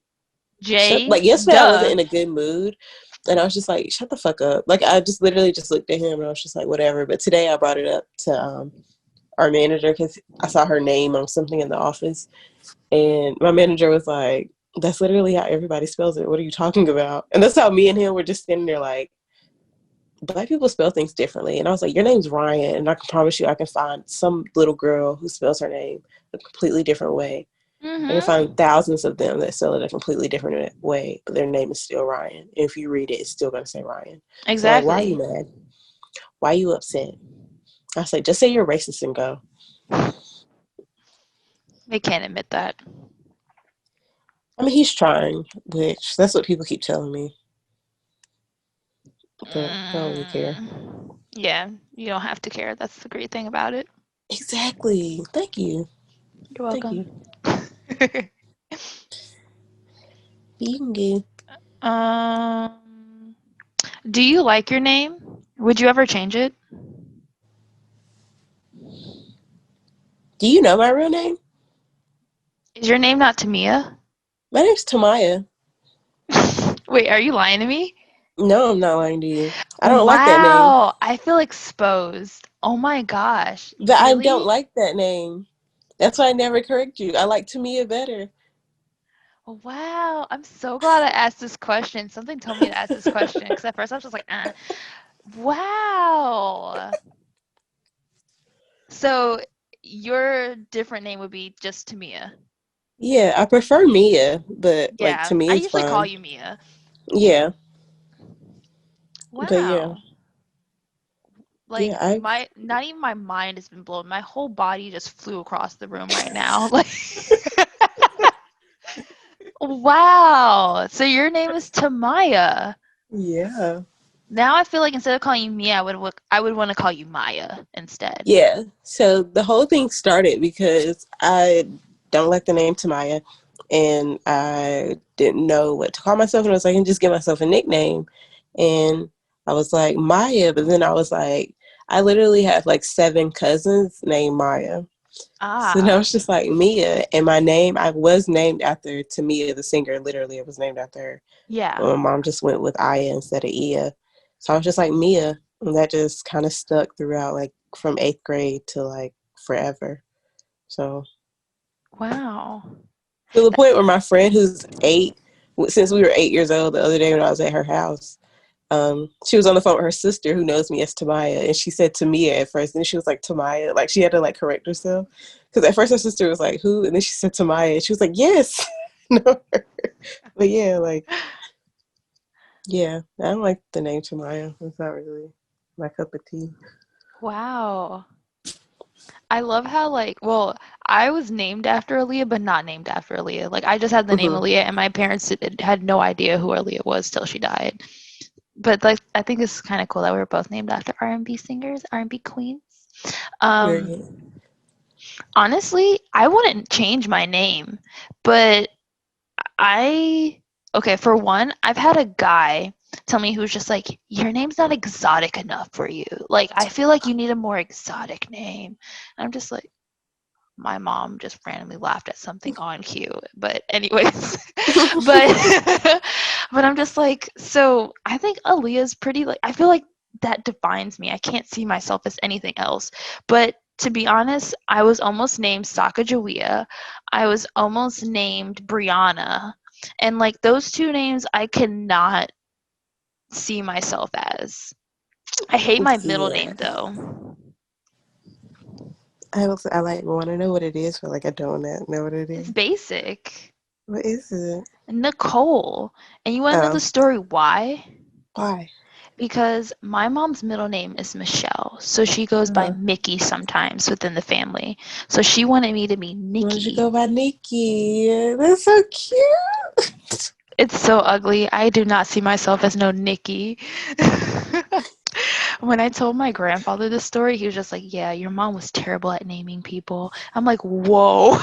J. like, yesterday I wasn't Duh. in a good mood. And I was just like, shut the fuck up. Like, I just literally just looked at him and I was just like, whatever. But today I brought it up to our manager because I saw her name on something in the office. And my manager was like, that's literally how everybody spells it. What are you talking about? And that's how me and him were just standing there like, Black people spell things differently. And I was like, your name's Ryan. And I can promise you I can find some little girl who spells her name a completely different way. I can Mhm. find thousands of them that spell it a completely different way, but their name is still Ryan. And if you read it, it's still going to say Ryan. So, like, why are you Exactly. mad? Why are you upset? I say, just say you're racist and go. They can't admit that. I mean, he's trying, which that's what people keep telling me. But I don't really care. Yeah, you don't have to care. That's the great thing about it. Exactly. Thank you. You're Thank you. welcome. Being good. um, do you like your name? Would you ever change it? Do you know my real name? Is your name not Tamia? My name's Tamaya. Wait, are you lying to me? No, I'm not lying to you. I don't like that name. Wow, I feel exposed. Oh my gosh. But I don't Really? like that name. That's why I never correct you. I like Tamia better. Wow, I'm so glad I asked this question. Something told me to ask this question because at first I was just like, Wow. So your different name would be just Tamia. Yeah, I prefer Mia, but like Yeah, I Tamia is usually call fine. you Mia. Yeah, but yeah, Wow. yeah. Like I my not even my mind has been blown. My whole body just flew across the room right now. Like wow. So your name is Tamaya. yeah, Now I feel like instead of calling you Mia, I would want to call you Maya instead. yeah. So the whole thing started because I don't like the name Tamaya, and I didn't know what to call myself, and I was like, I can just give myself a nickname, and I was like Maya, but then I was like, I literally have like 7 cousins named Maya. So now Ah, it's just like Mia. And my name, I was named after Tamia, the singer. Literally, it was named after her. yeah. But my mom just went with Aya instead of Ia. So I was just like Mia. And that just kind of stuck throughout, like from 8th grade to like forever. So Wow. to the point where my friend who's 8, since we were 8 years old, the other day when I was at her house, she was on the phone with her sister who knows me as Tamaya, and she said Tamia at first, and then she was like Tamaya, like she had to like correct herself because at first her sister was like who, and then she said Tamaya, and she was like yes, no, but yeah, like yeah, I don't like the name Tamaya. It's not really my cup of tea. Wow. I love how like, well, I was named after Aaliyah, but not named after Aaliyah. Like I just had the name Mm-hmm. Aaliyah, and my parents had no idea who Aaliyah was till she died. But like, I think it's kind of cool that we were both named after R&B singers, R&B queens. Um, Period. Honestly, I wouldn't change my name, but I okay, for one, I've had a guy tell me who's just like, your name's not exotic enough for you. Like, I feel like you need a more exotic name. And I'm just like, my mom just randomly laughed at something on cue. But anyways, but but I'm just like, so I think Aaliyah's pretty like I feel like that defines me. I can't see myself as anything else. But to be honest, I was almost named Sacagawea. I was almost named Brianna. And like those two names I cannot see myself as. I hate my middle Yeah, name though. I like want to know what it is, but like I don't know what it It's is. basic. What is it? Nicole. And you want to know Oh, the story why? why? Because my mom's middle name is Michelle, so she goes by Uh-huh. Mickey sometimes within the family. So she wanted me to be Why don't you go Nikki. by Nikki? That's so cute. It's so ugly. I do not see myself as no Nikki. When I told my grandfather this story, he was just like, "Yeah, your mom was terrible at naming people." I'm like, "Whoa."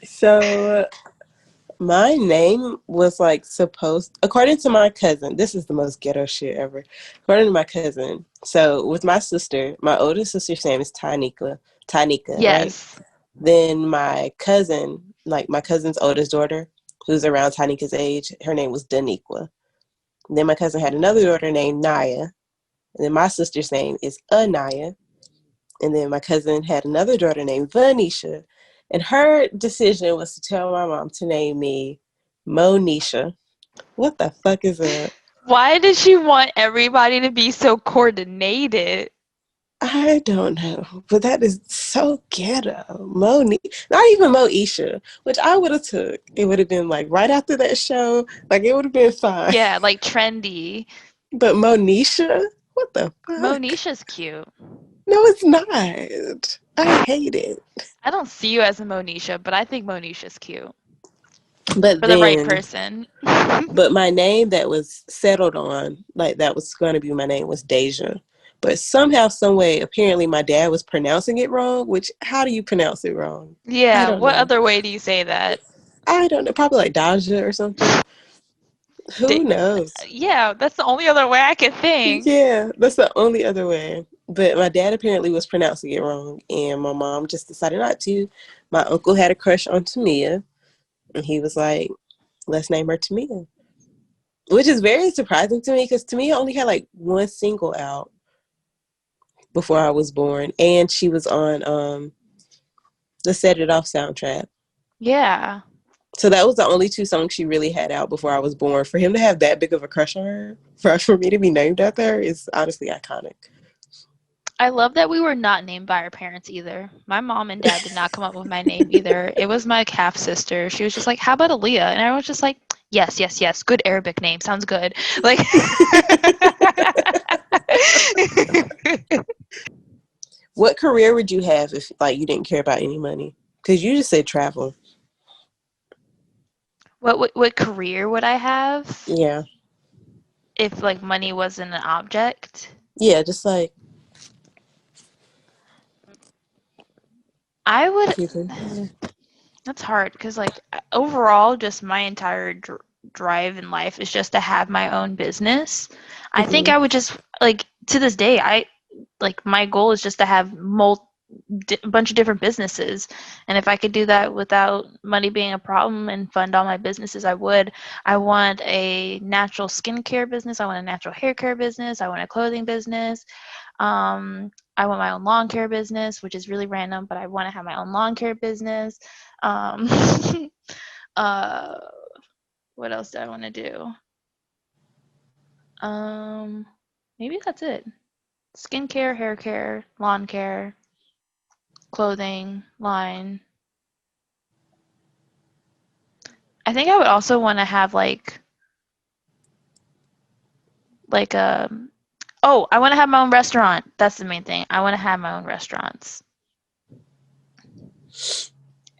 So my name was like supposed, according to my cousin, this is the most ghetto shit ever. According to my cousin, so with my sister, my oldest sister's name is Tanika, right? Yes. Then my cousin, like my cousin's oldest daughter, who's around Tanika's age, her name was Daniqua. Then my cousin had another daughter named Naya. And then my sister's name is Anaya. And then my cousin had another daughter named Vanisha. And her decision was to tell my mom to name me Monisha. What the fuck is that? Why did she want everybody to be so coordinated? I don't know, but that is so ghetto. Not even Moesha, which I would have took. It would have been like right after that show, like it would have been fine. Yeah, like trendy. But Monisha, what the fuck? Monisha's cute. No, it's not. I hate it. I don't see you as a Monisha, but I think Monisha's cute But for the right then, person. but my name that was settled on, like that was going to be my name, was Deja. But somehow, some way, apparently my dad was pronouncing it wrong. Which, how do you pronounce it wrong? I Yeah, don't what know. other way do you say that? I don't know. Probably like Daja or something. Who Da- knows? yeah, that's the only other way I could think. Yeah, that's the only other way. But my dad apparently was pronouncing it wrong, and my mom just decided not to. My uncle had a crush on Tamia, and he was like, "Let's name her Tamia," which is very surprising to me because Tamia only had like one single out before I was born, and she was on the Set It Off soundtrack. Yeah. So that was the only 2 songs she really had out before I was born. For him to have that big of a crush on her, for me to be named after her, is honestly iconic. I love that we were not named by our parents either. My mom and dad did not come up with my name either. It was my half sister. She was just like, "How about Aliyah?" And I was just like, "Yes, yes, yes. Good Arabic name. Sounds good." Like What career would you have if like you didn't care about any money? Because you just said travel. what career would I have Yeah, if like money wasn't an object? yeah, just like I would if you could. That's hard because like overall just my entire drive in life is just to have my own business, I think Mhm. I would just like to this day, my goal is just to have a bunch of different businesses, and if I could do that without money being a problem and fund all my businesses, I would. I want a natural skincare business, I want a natural hair care business, I want a clothing business, I want my own lawn care business, which is really random, but I want to have my own lawn care business. um, uh, what else do I want to do? um, Maybe that's it. Skincare, hair care, lawn care, clothing line. I think I would also want to have like a oh, I want to have my own restaurant. That's the main thing. I want to have my own restaurants.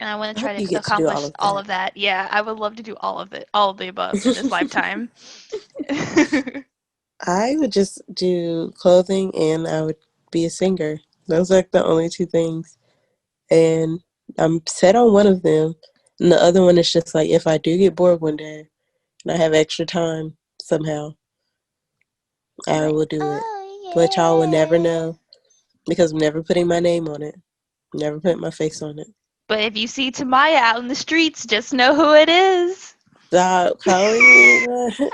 And I want I to try hope you to get to do all accomplish of all that. of that. Yeah, I would love to do all of it, all of the above in this lifetime. I would just do clothing and I would be a singer. Those are like the only two things. And I'm set on one of them. And the other one is just like if I do get bored one day and I have extra time somehow, You're I like, will do it. But y'all will never oh yeah. know because I'm never putting my name on it. Never put my face on it. But if you see Tamaya out in the streets, just know who it is. Stop calling me that.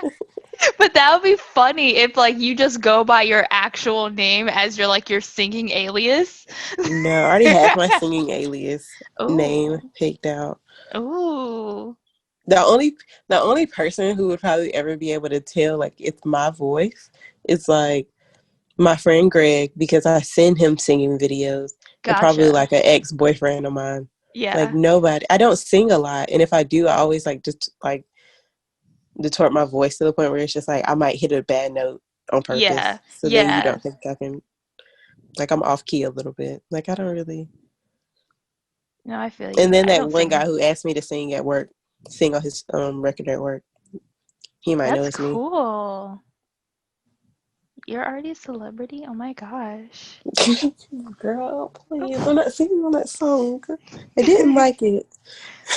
But that would be funny if like you just go by your actual name as your singing alias. No, I already have my singing alias name Oh. picked out. Ooh. The only person who would probably ever be able to tell like it's my voice is like my friend Greg because I send him singing videos and probably Gotcha. like an ex-boyfriend of mine. Like Yeah. nobody. I don't sing a lot, and if I do, I always like just like distort my voice to the point where it's just like I might hit a bad note on Yeah. purpose, so then you Yeah. don't think I can. Like I'm off key a little bit. Like I don't really. No, I feel And you. then I that don't one guy sing. who asked me to sing at work, sing on his record at work. He might know That's it's me. cool. You're already a celebrity? Oh my gosh. Girl, please. I'm not singing on that song. I didn't like it.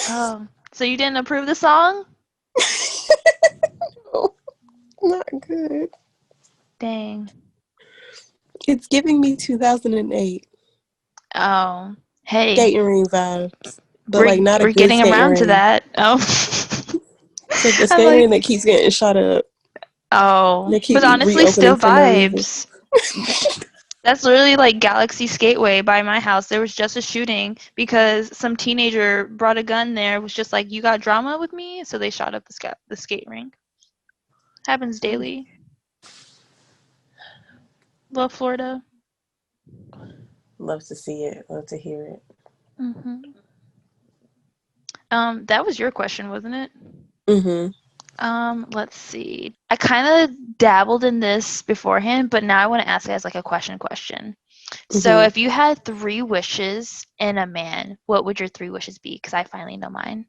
Oh, so you didn't approve the song? Oh, not good. Dang. It's giving me 2008 Oh, hey, skating ring vibes, but we're like not a we're good getting skating around to ring. that. Oh, It's like the I'm skating ring that like, keeps getting shot up. oh, They keep but honestly, reopening still for no reason. vibes. That's literally like Galaxy Skateway by my house. There was just a shooting because some teenager brought a gun there. Was just like, you got drama with me, so they shot up the skate rink. Happens daily. Love Florida. Love to see it. Love to hear it. hmm that was your question, wasn't it? Mm-hmm. Let's see. I kind of dabbled in this beforehand, but now I want to ask it as like a question. So, Mm-hmm. if you had three wishes in a man, what would your three wishes be? Because I finally know mine.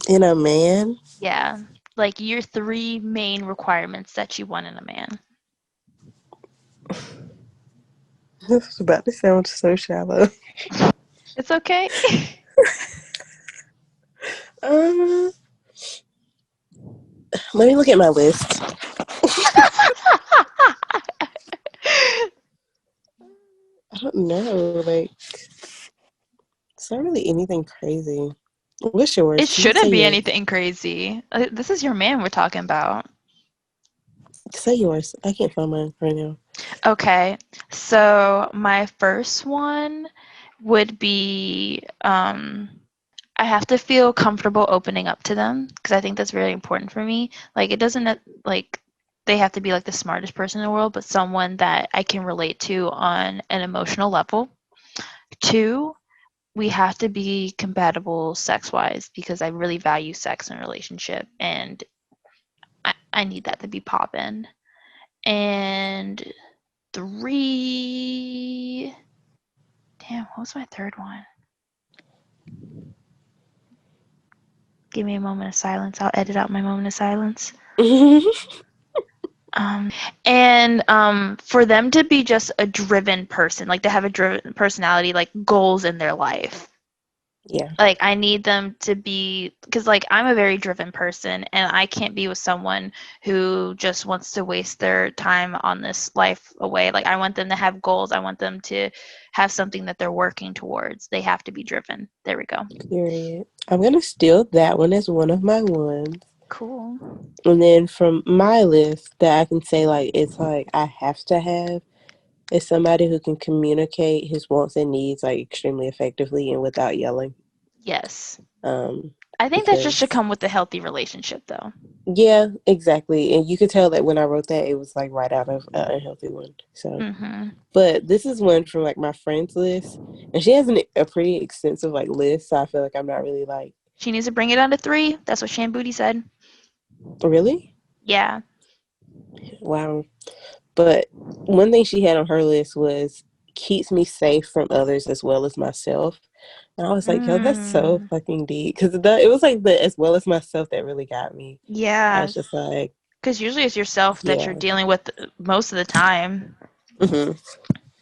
In a man, Yeah, like your three main requirements that you want in a man. this was about to sound so shallow. It's okay. Um, let me look at my list. I don't know. Like, it's not really anything crazy. What's It yours? You shouldn't say be yours. anything crazy. This is your man we're talking about. Say yours. I can't find mine right now. Okay, so my first one would be I have to feel comfortable opening up to them because I think that's really important for me. Like it doesn't like they have to be like the smartest person in the world, but someone that I can relate to on an emotional level. Two, we have to be compatible sex wise because I really value sex in a relationship and I need that to be poppin'. And three, damn, what was my third one? Give me a moment of silence. I'll edit out my moment of silence. Um, and for them to be just a driven person, like to have a driven personality, like goals in their life. Yeah. Like, I need them to be, because like I'm a very driven person, and I can't be with someone who just wants to waste their time on this life away. Like, I want them to have goals. I want them to have something that they're working towards. They have to be driven. There we go. Period. I'm gonna steal that one as one of my ones. Cool. And then from my list that I can say like it's like I have to have is somebody who can communicate his wants and needs like extremely effectively and without yelling. Yes. Um, I think that just should because come with a healthy relationship, though. yeah, exactly. And you could tell that when I wrote that, it was like right out of an unhealthy one. So, Mm-hmm. but this is one from like my friends list, and she has a pretty extensive like list. So I feel like I'm not really like She needs to bring it down to 3. That's what Shan Booty said. really Yeah. wow. But one thing she had on her list was keeps me safe from others as well as myself. And I was like, yo, that's so Mm. fucking deep. Because it was like the as well as myself that really got me. I Yeah. was just like, Because usually it's yourself that you're yeah. dealing with most of the time. Hmm.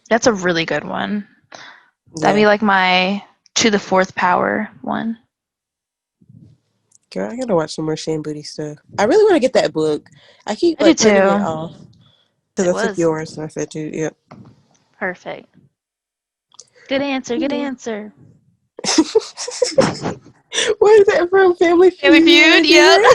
That's a really good one. That'd be Yeah. like my to the fourth power one. Girl, I gotta watch some more Shane Booty stuff. I really want to get that book. I keep I do like putting it too. off. Because It I took was yours and I said, dude, yep. perfect. Good answer. Good Yeah. answer. Where is that from? Family Family Feud Feud. right Yep. there.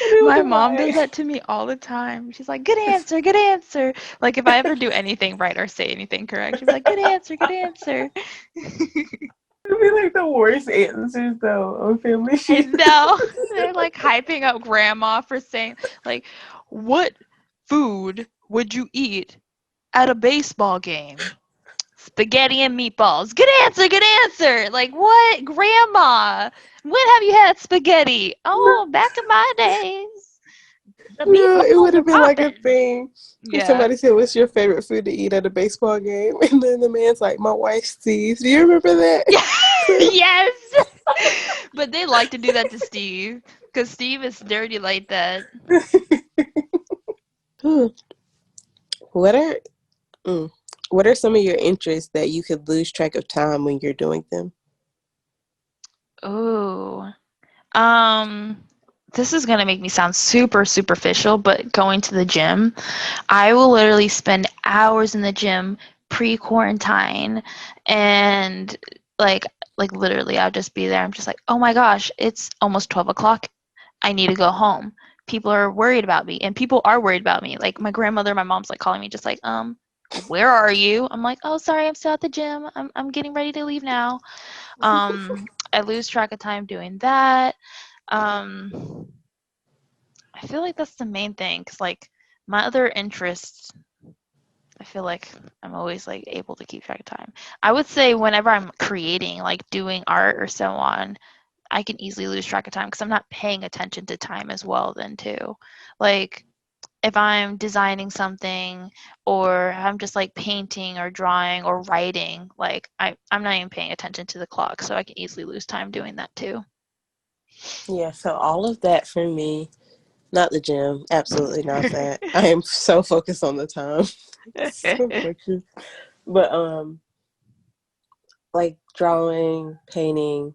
I knew My it mom does right. that to me all the time. She's like, "Good answer. Good answer." Like if I ever do anything right or say anything correct, she's like, "Good answer. Good answer." It'd be like the worst answers though on Family I Feud. know. They're like hyping up grandma for saying, like, what food would you eat at a baseball game? Spaghetti and meatballs. Good answer, good answer. Like, what? Grandma, when have you had spaghetti? Oh, back in my days. The No, it meatballs would were have been like a popping. thing. If Yeah. somebody said, "What's your favorite food to eat at a baseball game?" and then the man's like, "My wife Steve." Do you remember that? Yeah. Yes. But they like to do that to Steve because Steve is dirty like that. Hmm. What are mm, what are some of your interests that you could lose track of time when you're doing them? Oh. Um, this is gonna make me sound super superficial, but going to the gym, I will literally spend hours in the gym pre-quarantine, and like literally, I'll just be there. I'm just like, oh my gosh, it's almost 12 o'clock. I need to go home. People are worried about me, and people are worried about me. Like my grandmother, my mom's like calling me, just like, where are you? I'm like, oh, sorry, I'm still at the gym. I'm getting ready to leave now. I lose track of time doing that. um I feel like that's the main thing because like my other interests, I feel like I'm always like able to keep track of time. I would say whenever I'm creating, like doing art or so on, I can easily lose track of time because I'm not paying attention to time as well then too. Like if I'm designing something or I'm just like painting or drawing or writing, like I'm not even paying attention to the clock, so I can easily lose time doing that too. Yeah, so all of that for me, not the gym, absolutely not that. I am so focused on the time. So focused. But like drawing, painting,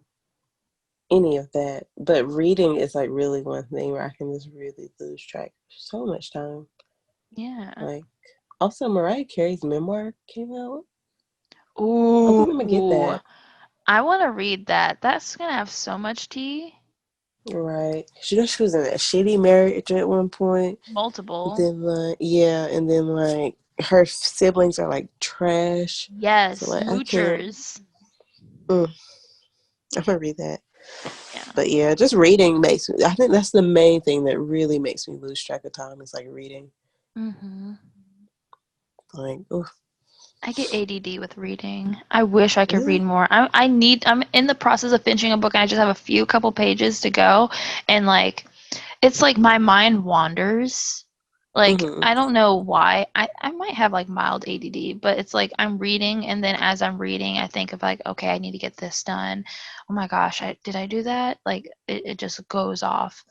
any of that. But reading is like really one thing where I can just really lose track of so much time. Yeah. Like also Mariah Carey's memoir came out. I think I'm gonna get Ooh, that. I want to read that. That's gonna have so much tea. Right. She was in a shitty marriage at one point. Multiple. Then like yeah, and then like her siblings are like trash. So Yes, like I can't. moochers. Mm, I'm gonna read that. Yeah. But yeah, just reading makes me. I think that's the main thing that really makes me lose track of time is like reading. Mhm. Like, oh, I get ADD with reading. I wish I could read really? more. I'm in the process of finishing a book and I just have a few couple pages to go, and like it's like my mind wanders. Like Mm-hmm. I don't know why. I might have like mild ADD, but it's like I'm reading and then as I'm reading I think of like, okay, I need to get this done. Oh my gosh, did I do that? Like it just goes off.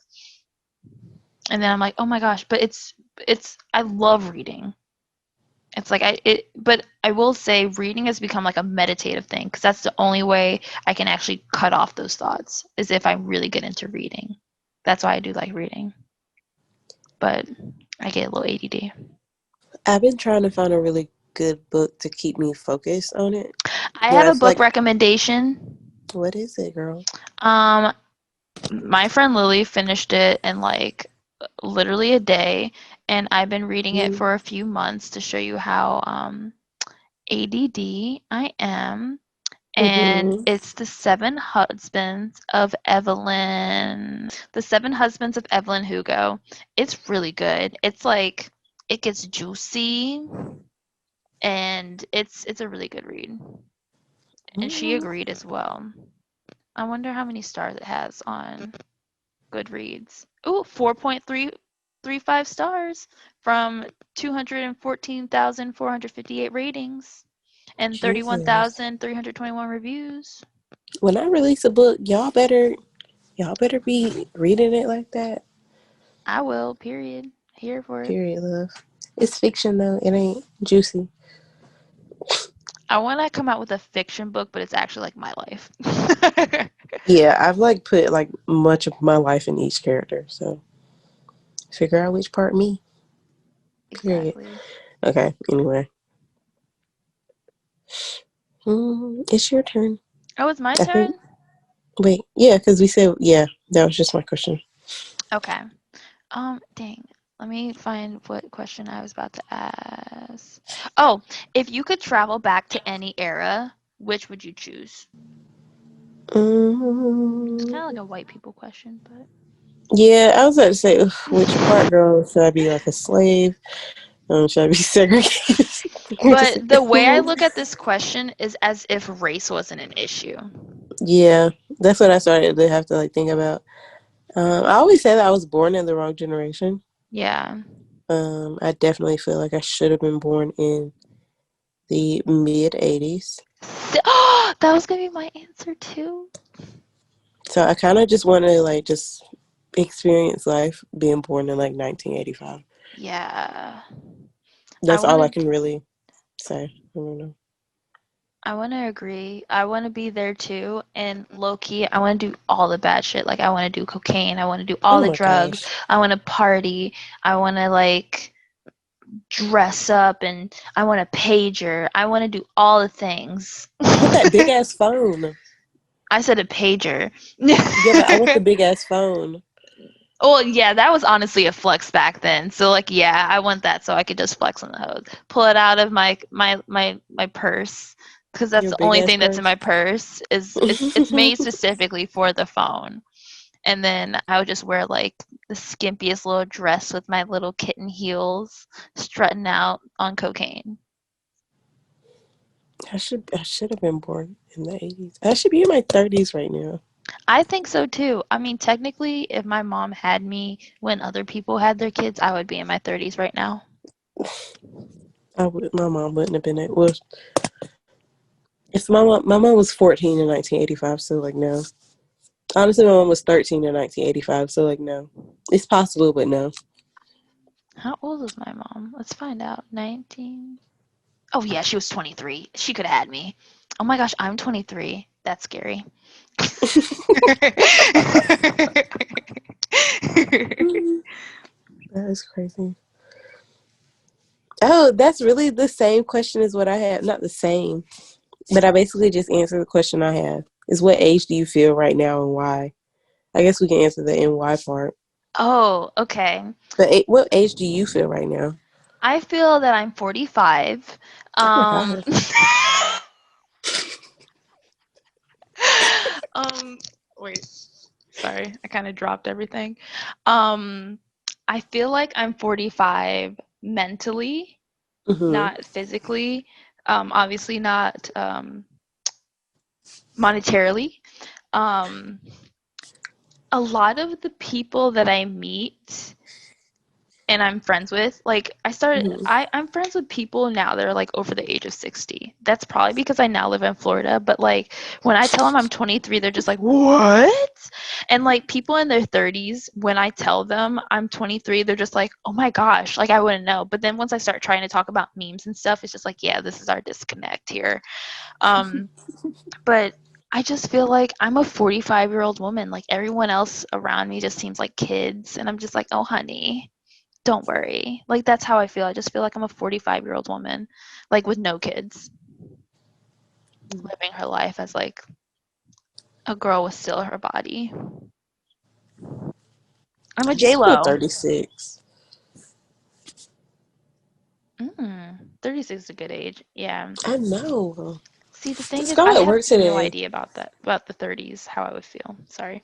And then I'm like, oh my gosh, but it's I love reading. It's like but I will say reading has become like a meditative thing because that's the only way I can actually cut off those thoughts is if I really get into reading. That's why I do like reading. But I get a little ADD. I've been trying to find a really good book to keep me focused on it. I But have I a feel book like, recommendation. what is it, girl? Um, my friend Lily finished it in like literally a day, and I've been reading it Mm-hmm. for a few months to show you how ADD I am. And Mm-hmm. it's The Seven Husbands of Evelyn. The Seven Husbands of Evelyn Hugo. It's really good. It's like it gets juicy and it's a really good read. And she agreed as well. I wonder how many stars it has on Goodreads. Ooh, 4.335 stars from 214,458 ratings and Jesus. 31,321 reviews. When I release a book, y'all better be reading it like that. I will, period. Here for it. Period, love. It's fiction though. It ain't juicy. I want to come out with a fiction book, but it's actually like my life. Yeah, I've like put like much of my life in each character, so figure out which part me. Period. Exactly. Okay. Anyway, it's your turn. Oh, it's my I think. turn? Wait, yeah, because we said yeah. That was just my question. Okay. Dang. Let me find what question I was about to ask. Oh, if you could travel back to any era, which would you choose? It's kind of like Um, a white people question, but yeah, I was about to say which part, girl. Should I be like a slave? Should I be segregated? Just- but the way I look at this question is as if race wasn't an issue. yeah, that's what I started to have to like think about. I always say that I was born in the wrong generation. Yeah. I definitely feel like I should have been born in the mid 80s. That was gonna be my answer too. So I kind of just want to like just experience life being born in like 1985. Yeah. I That's all I wanna can really say. I don't know. I wanna agree. I wanna be there too. And low key, I wanna do all the bad shit. Like I wanna do cocaine. I wanna do all Oh the my drugs. gosh. I wanna party. I wanna like dress up and I want a pager. I wanna do all the things. I want that big ass phone. I said a pager. Yeah, but I want the big ass phone. Well, yeah, that was honestly a flex back then. So like, yeah, I want that so I could just flex on the hoes. Pull it out of my purse because that's Your the big only ass thing that's in purse. my purse is it's made specifically for the phone. And then I would just wear like the skimpiest little dress with my little kitten heels strutting out on cocaine. I should have been born in the 80s. I should be in my 30s right now. I think so too. I mean, technically, if my mom had me when other people had their kids, I would be in my 30s right now. My mom wouldn't have been it. Well, if my mom was 14 in 1985, so like no. Honestly, my mom was 13 in 1985, so like no. It's possible, but no. How old is my mom? Let's find out. 19. Oh, yeah, she was 23. She could have had me. Oh my gosh, I'm 23. That's scary. That is crazy. Oh, that's really the same question as what I had. Not the same, but I basically just answered the question I have. Is what age do you feel right now and why? I guess we can answer the and why part. Oh, okay. But what age do you feel right now? I feel that I'm 45. Oh my Um, god. um, wait, sorry, I kind of dropped everything. Um, I feel like I'm 45 mentally, Mhm. not physically. Obviously not monetarily. Um, a lot of the people that I meet and I'm friends with, like, Mhm. I'm friends with people now that are like over the age of 60. That's probably because I now live in Florida, but like when I tell them I'm 23, they're just like, "What?" And like people in their 30s, when I tell them I'm 23, they're just like, "Oh my gosh, like I wouldn't know." But then once I start trying to talk about memes and stuff, it's just like, "Yeah, this is our disconnect here." Um but I just feel like I'm a 45-year-old woman. Like everyone else around me just seems like kids, and I'm just like, "Oh honey, don't worry." Like that's how I feel. I just feel like I'm a 45-year-old woman, like with no kids, living her life as like a girl with still her body. I'm a I just feel J-Lo. 36. 36 is a good age. Yeah. I know. See, the thing This is, girl I at have work no today. idea about that, about the 30s, how I would feel. Sorry.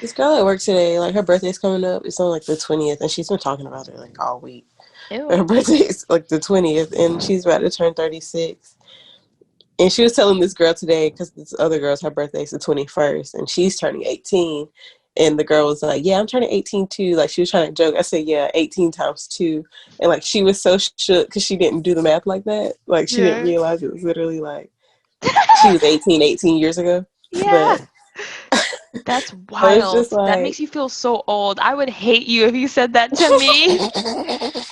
This girl at work today, like her birthday's coming up. It's on like the 20th, and she's been talking about it like all week. Her Ew. birthday's like the 20th, and she's about to turn 36. And she was telling this girl today, because this other girl's her birthday's the 21st, and she's turning 18. And the girl was like, "Yeah, I'm turning 18 too." Like she was trying to joke. I said, "Yeah, 18 times two." And like she was so shook because she didn't do the math like that. Like she didn't Yeah. realize it was literally like she was 18 years ago. Yeah. But That's I was wild. just That like, makes you feel so old. I would hate you if you said that to me.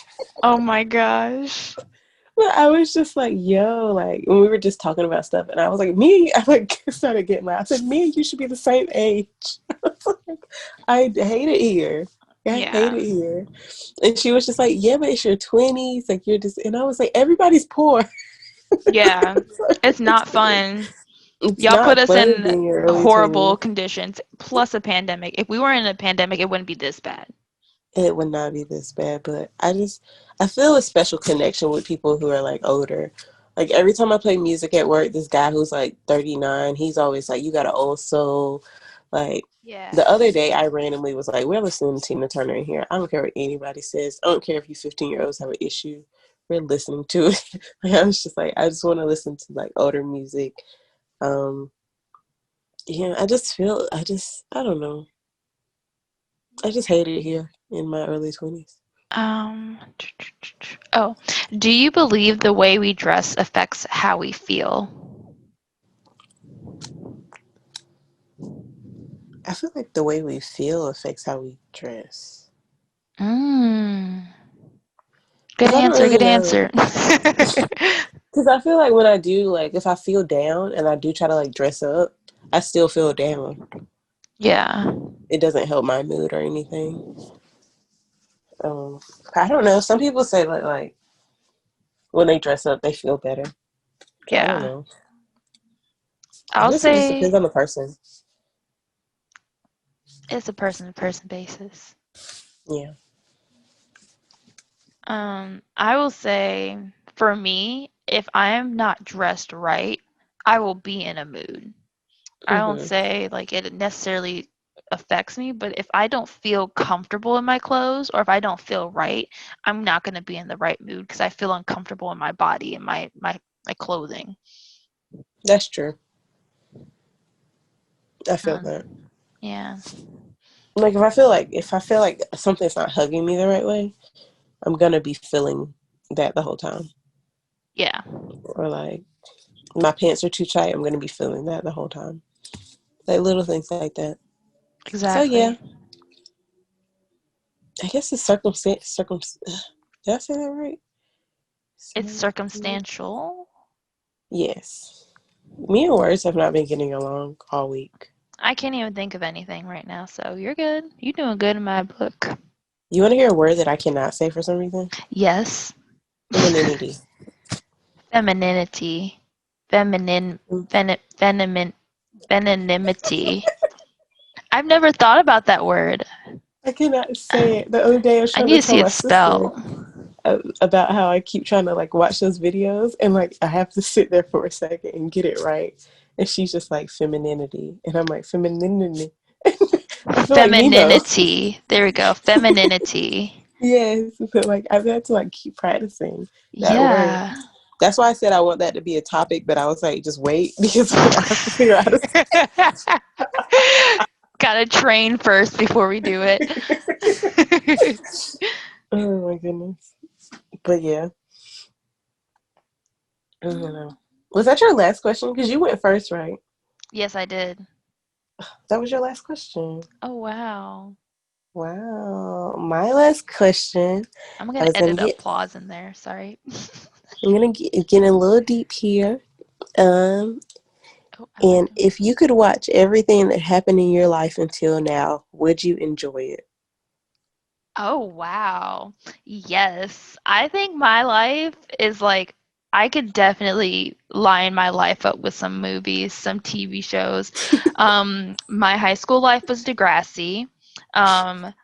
Oh my gosh. but I was just like, yo, like when we were just talking about stuff, and I was like, me and you, I like started getting loud. I said, me and you should be the same age. I hate it here. I hate Yeah. it here. And she was just like, yeah, but it's your 20s. Like you're just, and I was like, everybody's poor. Yeah. It's not fun. It's Y'all put not us fun in being in your early horrible 20s. conditions, plus a pandemic. If we were in a pandemic, it wouldn't be this bad. It would not be this bad, but I feel a special connection with people who are like older. Like every time I play music at work, this guy who's like 39, he's always like, you got an old soul. Like Yeah. the other day I randomly was like, we're listening to Tina Turner in here. I don't care what anybody says. I don't care if you 15-year-olds have an issue. We're listening to it. Like, I was just like, I just want to listen to like older music. Um yeah, I don't know. I just hate it here in my early 20s. Um, oh, do you believe the way we dress affects how we feel? I feel like the way we feel affects how we dress. Mm. Good Because I don't answer, really good know. answer. Because I feel like when I do, like, if I feel down and I do try to, like, dress up, I still feel down. Yeah. It doesn't help my mood or anything. Um, I don't know. Some people say, like, when they dress up, they feel better. I don't Yeah. know. I I'll guess it just say depends on the person. it's a person to person basis. Yeah. I will say for me, if I am not dressed right, I will be in a mood. I don't Hmm. say like it necessarily affects me, but if I don't feel comfortable in my clothes or if I don't feel right, I'm not going to be in the right mood because I feel uncomfortable in my body and my clothing. That's true. I feel that. Um, yeah, Like, if I feel like something's not hugging me the right way, I'm gonna be feeling that the whole time. yeah, Or like my pants are too tight, I'm gonna be feeling that the whole time. Like little things like that. So yeah, exactly. I guess it's circumstance. Did I say that right? It's Circum- circumstantial. yes. Me and words have not been getting along all week. I can't even think of anything right now, so you're good. You're doing good in my book. You want to hear a word that I cannot say for some reason? Yes. Femininity. Femininity. Feminine. Mm, Feminine. Femininity. I've never thought about that word. I cannot say it. The other day I was I trying need to to tell see my it sister spelled. about how I keep trying to like watch those videos and like I have to sit there for a second and get it right. And she's just like femininity. And I'm like, femininity. I feel like Nemo. Femininity. There we go. Femininity. Yes. But like I've had to like keep practicing that word. Yeah. That's why I said I want that to be a topic, but I was like, just wait because I have to figure out how to Gotta train first before we do it. goodness. But yeah. I don't know. Was that your last question? Because you went first, right? Yes, I did. That was your last question. Oh, wow. Wow. My last question. I'm I gonna was gonna edit get. applause in there. Sorry. I'm gonna get a little deep here. Um, Oh, I like and them. if you could watch everything that happened in your life until now, would you enjoy it? Oh, wow. Yes. I think my life is like, I could definitely line my life up with some movies, some TV shows. My high school life was Degrassi. Um,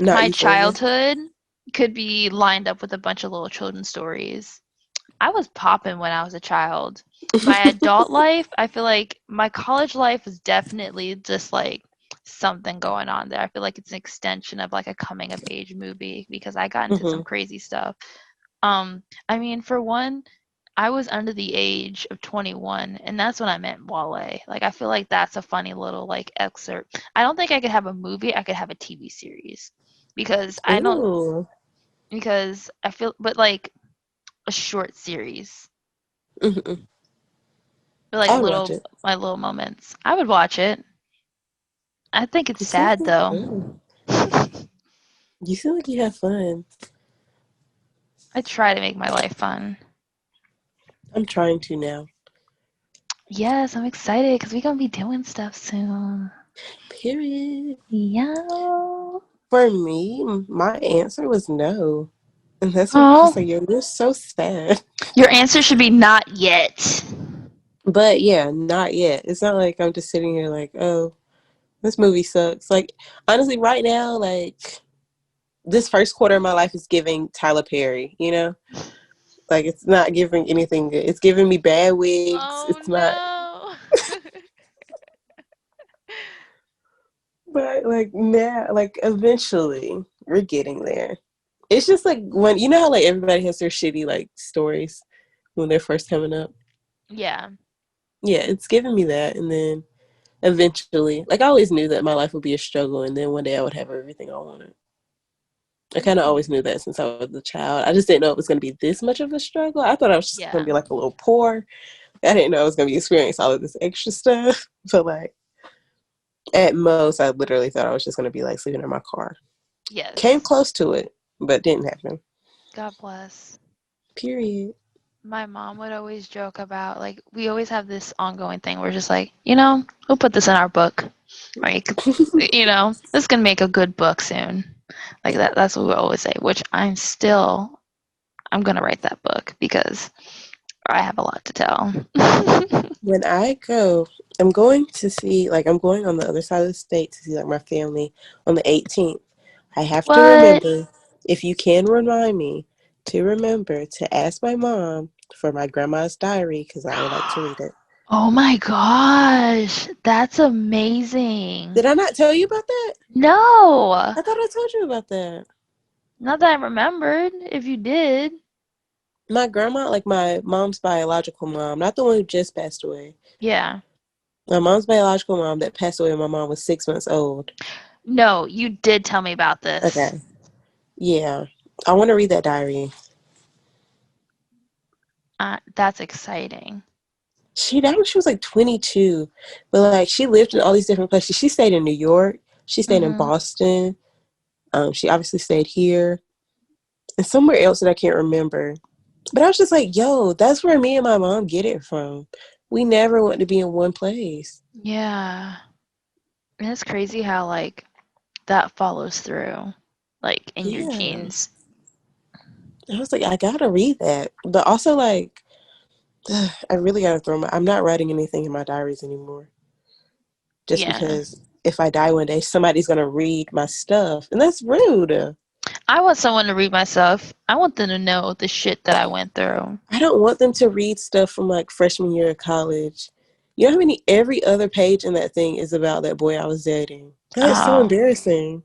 Not my Euphoria. childhood could be lined up with a bunch of little children's stories. I was popping when I was a child. My adult life, I feel like my college life was definitely just like something going on there. I feel like it's an extension of like a coming of age movie because I got into some Hmm. crazy stuff. I mean, for one, I was under the age of 21, and that's when I met Wale. Like, I feel like that's a funny little like excerpt. I don't think I could have a movie. I could have a TV series because I don't Ooh. because I feel, but like a short series. Hmm. Or like I would watch little it. my little moments. I would watch it. I think it's You seem sad like though. fun. You seem like you have fun. I try to make my life fun. I'm trying to now. Yes, I'm excited because we're gonna be doing stuff soon. Period. Yeah. For me, my answer was no. And that's why I was Oh, like, yo, you're so sad. your answer should be not yet. But yeah, not yet. It's not like I'm just sitting here like, oh, this movie sucks. Like, honestly, right now, like, this first quarter of my life is giving Tyler Perry, you know? Like, it's not giving anything good. It's giving me bad wigs. Oh It's not, no. but like, now, like, eventually, we're getting there. It's just like when, you know how, like, everybody has their shitty, like, stories when they're first coming up? Yeah. Yeah, it's giving me that. And then eventually, like, I always knew that my life would be a struggle. And then one day I would have everything I wanted. I kind of always knew that since I was a child. I just didn't know it was going to be this much of a struggle. I thought I was just going to Yeah. be like a little poor. I didn't know I was going to be experiencing all of this extra stuff. So like at most, I literally thought I was just going to be like sleeping in my car. Came Yes. close to it, but didn't happen. God bless. Period. My mom would always joke about like we always have this ongoing thing where just like, we'll put this in our book. Like, this is gonna make a good book soon. Like that's what we always say, which I'm gonna write that book because I have a lot to tell. When I go, I'm going to see, like, I'm going on the other side of the state to see, like, my family on the 18th. I have to What? remember, if you can remind me, to remember to ask my mom for my grandma's diary because I would like to read it. Oh my gosh, that's amazing. Did I not tell you about that? No, I thought I told you about that. not that I remembered. If you did, My grandma, like my mom's biological mom, not the one who just passed away. yeah. My mom's biological mom that passed away when my mom was 6 months old. No, you did tell me about this. Okay. Yeah. I want to read that diary. That's exciting. She died when she was like 22. But like she lived in all these different places. She stayed in New York. She stayed in Hmm. Boston. She obviously stayed here. And somewhere else that I can't remember. But I was just like, yo, that's where me and my mom get it from. We never want to be in one place. Yeah. And it's crazy how like that follows through, like in your Yeah. genes. I was like, I gotta read that. But also like I really gotta I'm not writing anything in my diaries anymore. Just Yeah. because if I die one day, somebody's gonna read my stuff. And that's rude. I want someone to read my stuff. I want them to know the shit that I went through. I don't want them to read stuff from like freshman year of college. You know how many every other page in that thing is about that boy I was dating? That is so Oh, embarrassing.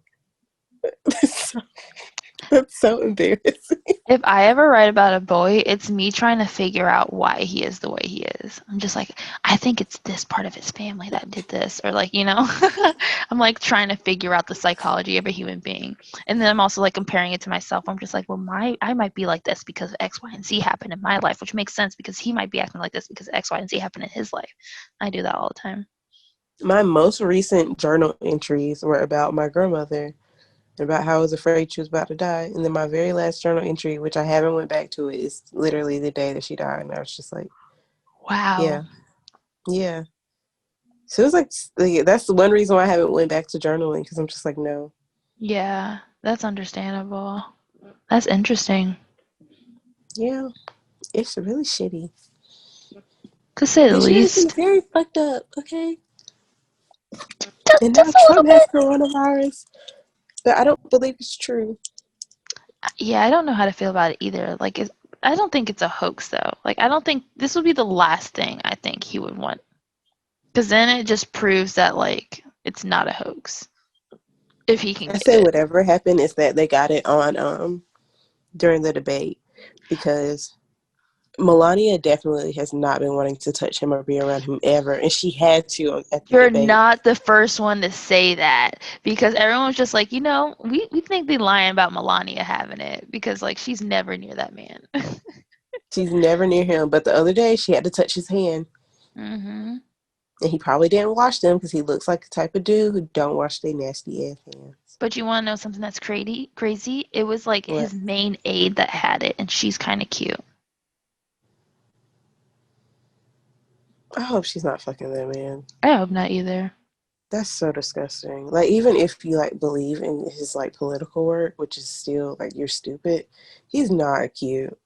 That's so embarrassing. If I ever write about a boy, it's me trying to figure out why he is the way he is. I'm just like, I think it's this part of his family that did this, or like, I'm like trying to figure out the psychology of a human being. And then I'm also like comparing it to myself. I'm just like, well, I might be like this because X, Y, and Z happened in my life, which makes sense because he might be acting like this because X, Y, and Z happened in his life. I do that all the time. My most recent journal entries were about my grandmother, about how I was afraid she was about to die. And then my very last journal entry, which I haven't went back to, it is literally the day that she died. And I was just like, Wow. yeah. So it was like that's the one reason why I haven't went back to journaling, because I'm just like, no. Yeah, that's understandable. That's interesting. Yeah, it's really shitty. To say the This year has been least. very fucked up, okay? And now Just a little Trump has bit. coronavirus, but I don't believe it's true. Yeah, I don't know how to feel about it either. Like, I don't think it's a hoax, though. Like, I don't think this would be the last thing I think he would want. Because then it just proves that, like, it's not a hoax. If he can I get say it. whatever happened is that they got it on during the debate, because Melania definitely has not been wanting to touch him or be around him ever, and she had to at the You're debate. not the first one to say that. Because everyone's just like, we think they lying about Melania having it. Because, like, she's never near that man. She's never near him, but the other day she had to touch his hand. Mm-hmm. And he probably didn't wash them, because he looks like the type of dude who don't wash their nasty ass hands. But you want to know something that's crazy? Crazy? It was like What? his main aide that had it, and she's kind of cute. I hope she's not fucking that man. I hope not either. That's so disgusting. Like, even if you like believe in his like political work, which is still like, you're stupid, he's not cute.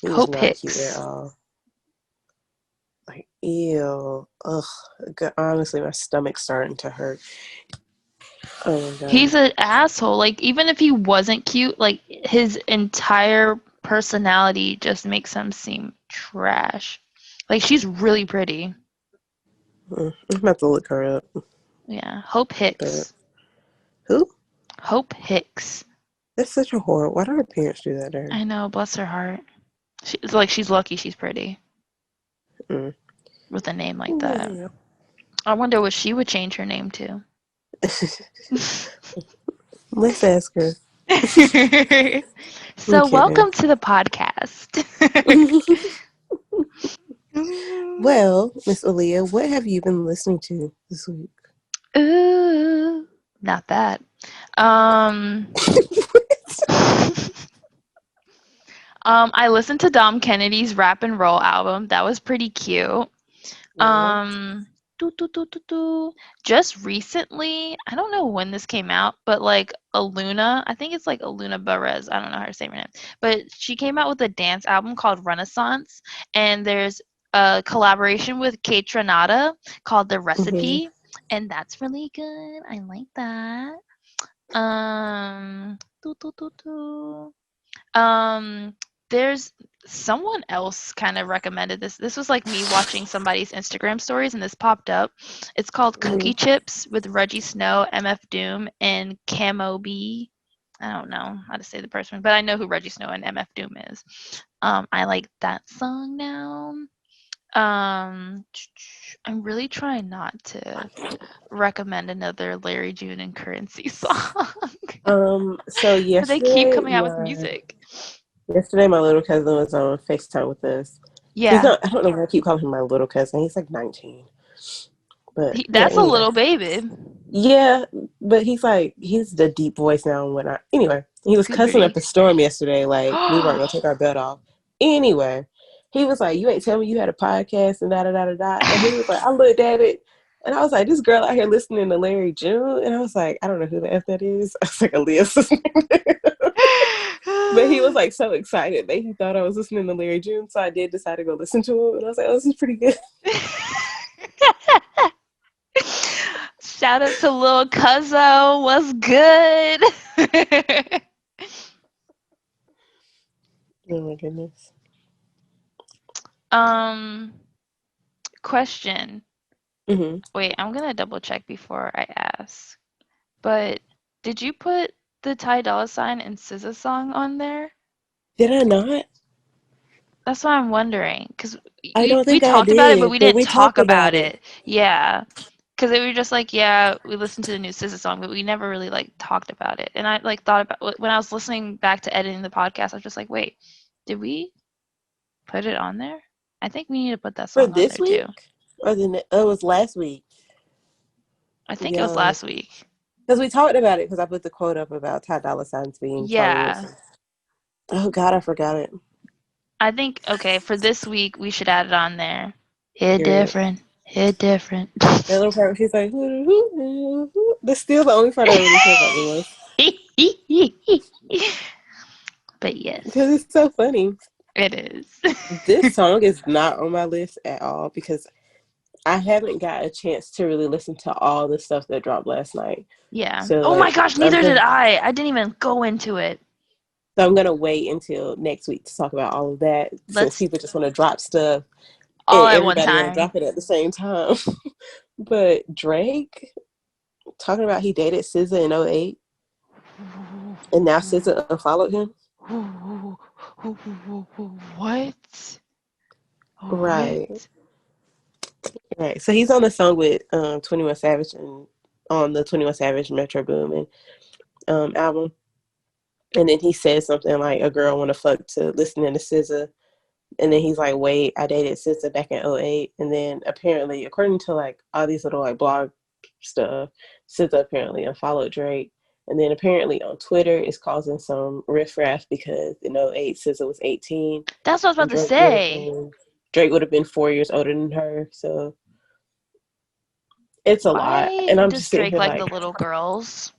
He's Hope not cute at Hicks. all. Like, ew. Ugh. Honestly, my stomach's starting to hurt. Oh my He's god. an asshole. Like, even if he wasn't cute, like, his entire personality just makes him seem trash. Like, she's really pretty. I'm about to look her up. Yeah. Hope But Hicks. who? Hope Hicks. That's such a horror. Why do her parents do that to her? I know, bless her heart. It's like she's lucky she's pretty Mm. with a name like that. Yeah. I wonder what she would change her name to. Let's ask her. I'm So, kidding. welcome to the podcast. Well, Miss Aliyah, what have you been listening to this week? Ooh, not that. I listened to Dom Kennedy's Rap and Roll album. That was pretty cute. What? Doo, doo, doo, doo, doo. Just recently, I don't know when this came out, but like Aluna, I think it's like Aluna Perez. I don't know how to say her name, but she came out with a dance album called Renaissance, and there's a collaboration with Kate Tranada called The Mm-hmm. Recipe, and that's really good. I like that. Doo, doo, doo, doo. Um, there's someone else kind of recommended this. This was like me watching somebody's Instagram stories, and this popped up. It's called Cookie Mm-hmm. Chips with Reggie Snow, MF Doom, and Camo B. I don't know how to say the person, but I know who Reggie Snow and MF Doom is. I like that song now. I'm really trying not to recommend another Larry June and Currency song. So But they keep coming out with music. yesterday my little cousin was on FaceTime with us. He's Yeah. not, I don't know why I keep calling him my little cousin. He's like 19. But yeah, That's a anyway. little baby. Yeah, but he's the deep voice now. Anyway, he was cussing up Puberty. a storm yesterday, like we weren't gonna take our belt off. Anyway, he was like, "You ain't tell me you had a podcast and da da da da da." And he was like, I looked at it and I was like, "This girl out here listening to Larry June," and I was like, "I don't know who the f that is." I was like, "Aaliyah's." But he was like so excited that he thought I was listening to Larry June, so I did decide to go listen to him, and I was like, "Oh, this is pretty good." Shout out to Lil Cuzzo. What's good? Oh my goodness. um, question. Mm-hmm. Wait, I'm gonna double check before I ask. But did you put the Ty Dolla $ign and SZA song on there? Did I not? That's what I'm wondering. Because I don't we think I talked about it, but did, we but didn't we talk talked about about it. it. Yeah. Because we were just like, yeah, we listened to the new SZA song, but we never really, like, talked about it. And I, like, thought about, when I was listening back to editing the podcast, I was just like, wait, did we put it on there? I think we need to put that For song on this there, too. week? Or it was last week. I think it was Yeah. last week. Because we talked about it because I put the quote up about Ty Dolla $ign's being Charlie Yeah. Wilson. Oh, God, I forgot it. I think, okay, for this week, we should add it on there. Hit Period. different. Hit different. That little part where she's like, that's still the only part I really care about the most. But yes, Because it's so funny. it is. This song is not on my list at all because I haven't got a chance to really listen to all the stuff that dropped last night. Yeah. So, Oh my like, gosh, neither did I. I didn't even go into it. So I'm gonna wait until next week to talk about all of that, since Let's people just want to drop stuff all and at one everybody want to time. drop it at the same time. But Drake talking about he dated SZA in 08, and now SZA unfollowed him. What? Right. Right. So he's on the song with 21 Savage and on the 21 Savage Metro Boomin album. And then he says something like, a girl want to fuck to listening to SZA. And then he's like, wait, I dated SZA back in 08. And then apparently, according to like all these little like blog stuff, SZA apparently unfollowed Drake. And then apparently on Twitter, it's causing some riffraff because in 08, SZA was 18. That's what I was about to say. Drake would have been 4 years older than her. So it's a lot. Why And I'm does just sitting Drake here like like, the little girls?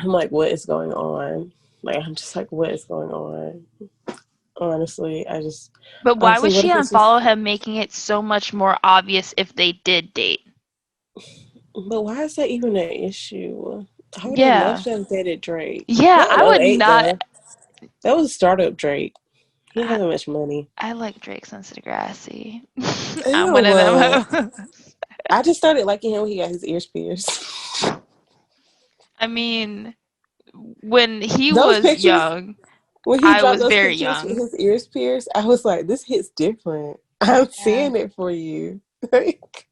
I'm like, what is going on? Like, I'm just like, what is going on? Honestly, But why would what she if it's just, unfollow him, making it so much more obvious if they did date? but why is that even an issue? I would have Yeah. loved to have dated Drake. Yeah, Not in I would 08 not. though. That was a startup Drake. He didn't I, have that much money. I like Drake since Degrassi. I'm one of Ew. them hoes. I just started liking him when he got his ears pierced. I mean, when he Those was pictures, young, when he I dropped was those very pictures with young. his ears pierced, I was like, this hits different. I'm Yeah. seeing it for you. Like,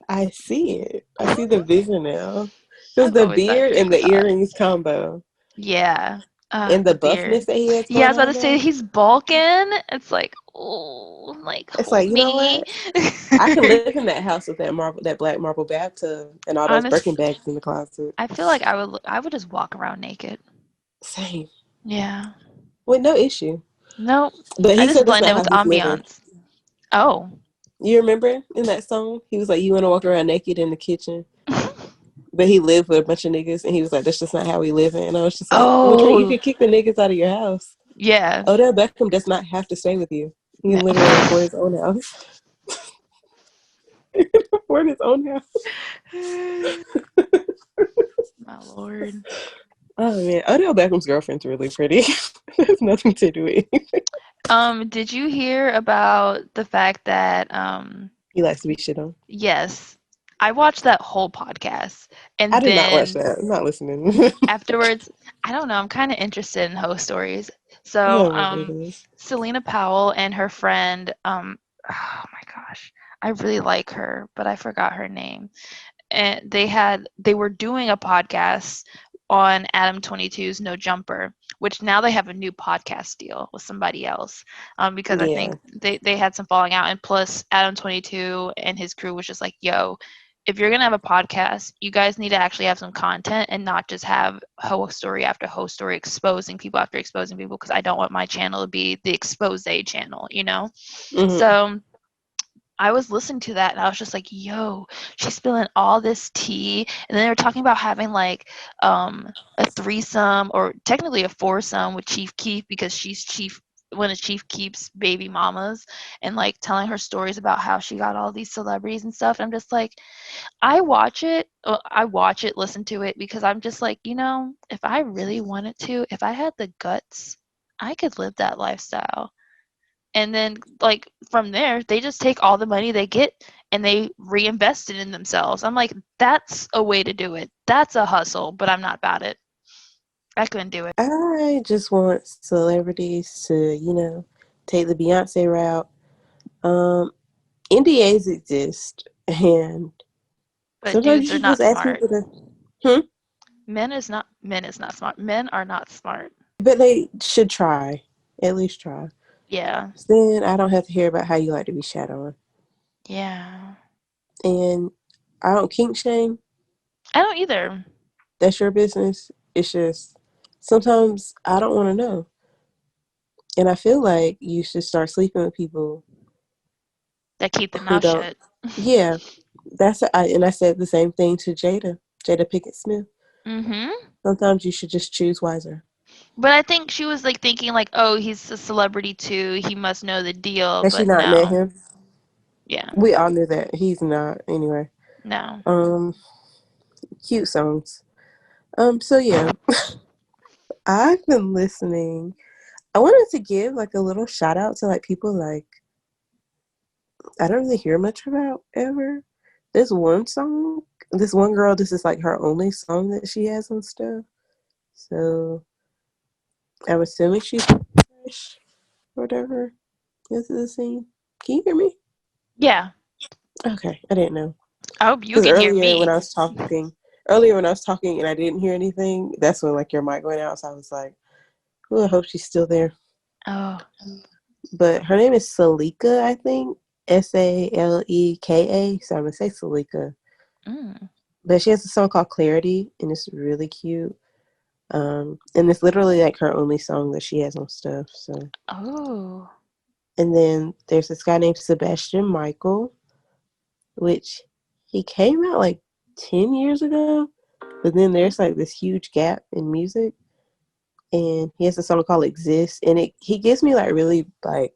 I see it. I see the vision now. Because I've the always thought beard Drake and was the hot. earrings combo Yeah. and The the buffness beard. that he has Yeah, I going was about on to say now, he's bulking. It's like, oh, like it's hold like, you know me. what? I can live in that house with that black marble bathtub and all those Birkin Honest, bags in the closet. I feel like I would just walk around naked. Same. Yeah. With no issue. Nope. But I he just said that's blend not in with how the he's living. ambiance. Oh. You remember in that song? He was like, you want to walk around naked in the kitchen? But he lived with a bunch of niggas, and he was like, that's just not how we live. And I was just like, well, Drake, you Oh. can kick the niggas out of your house. Yeah. Odell Beckham does not have to stay with you. He No. can literally afford his own house. Afford his own house. My lord. Oh man, Odell Beckham's girlfriend's really pretty. There's nothing to do with it. Did you hear about the fact that He likes to be shit on. yes, I watched that whole podcast, I and did not watch then that. I'm not listening. afterwards, I don't know, I'm kind of interested in host stories. So, Oh my goodness. Selena Powell and her friend, oh my gosh, I really like her, but I forgot her name. And they were doing a podcast on Adam 22's No Jumper, which now they have a new podcast deal with somebody else, because I Yeah. think they had some falling out, and plus Adam 22 and his crew was just like, yo, if you're gonna have a podcast, you guys need to actually have some content and not just have host story after host story exposing people after exposing people, because I don't want my channel to be the expose channel, you know? Mm-hmm. So I was listening to that and I was just like, yo, she's spilling all this tea. And then they were talking about having like a threesome, or technically a foursome, with Chief Keef, because she's one of Chief Keef's baby mamas, and like telling her stories about how she got all these celebrities and stuff. And I'm just like, I watch it, listen to it, because I'm just like, if I really wanted to, if I had the guts, I could live that lifestyle. And then, like, from there, they just take all the money they get and they reinvest it in themselves. I'm like, that's a way to do it. That's a hustle, but I'm not about it. I couldn't do it. I just want celebrities to, take the Beyonce route. Um, NDAs exist, and But sometimes dudes you are should not just ask smart. people to. Hmm? Men is not smart. Men are not smart. But they should try, at least try. Yeah. Then I don't have to hear about how you like to be shat on, Yeah. and I don't kink shame. I don't either. That's your business. It's just sometimes I don't want to know, and I feel like you should start sleeping with people That keep their who mouth don't. shut. Yeah, and I said the same thing to Jada Pickett Smith. Mhm. Sometimes you should just choose wiser. But I think she was like thinking like, oh, he's a celebrity too. He must know the deal. Has she But not met no. him? Yeah. We all knew that he's not. Anyway, No. um, cute songs. So yeah, I've been listening. I wanted to give like a little shout out to like people like I don't really hear much about ever. This one song, this one girl, this is like her only song that she has on stuff. So I'm assuming she's fresh, whatever. This is the scene. Can you hear me? Yeah. Okay, I didn't know. I hope you Because can hear me. earlier when I was talking and I didn't hear anything, that's when like your mic went out. So I was like, oh, I hope she's still there. Oh. But her name is Salika, I think. Saleka. So I'm gonna say Salika. Mm. But she has a song called Clarity and it's really cute. And it's literally like her only song that she has on stuff. So Oh. and then there's this guy named Sebastian Michael, which he came out like 10 years ago. But then there's like this huge gap in music. And he has a song called Exist. And he gives me like really like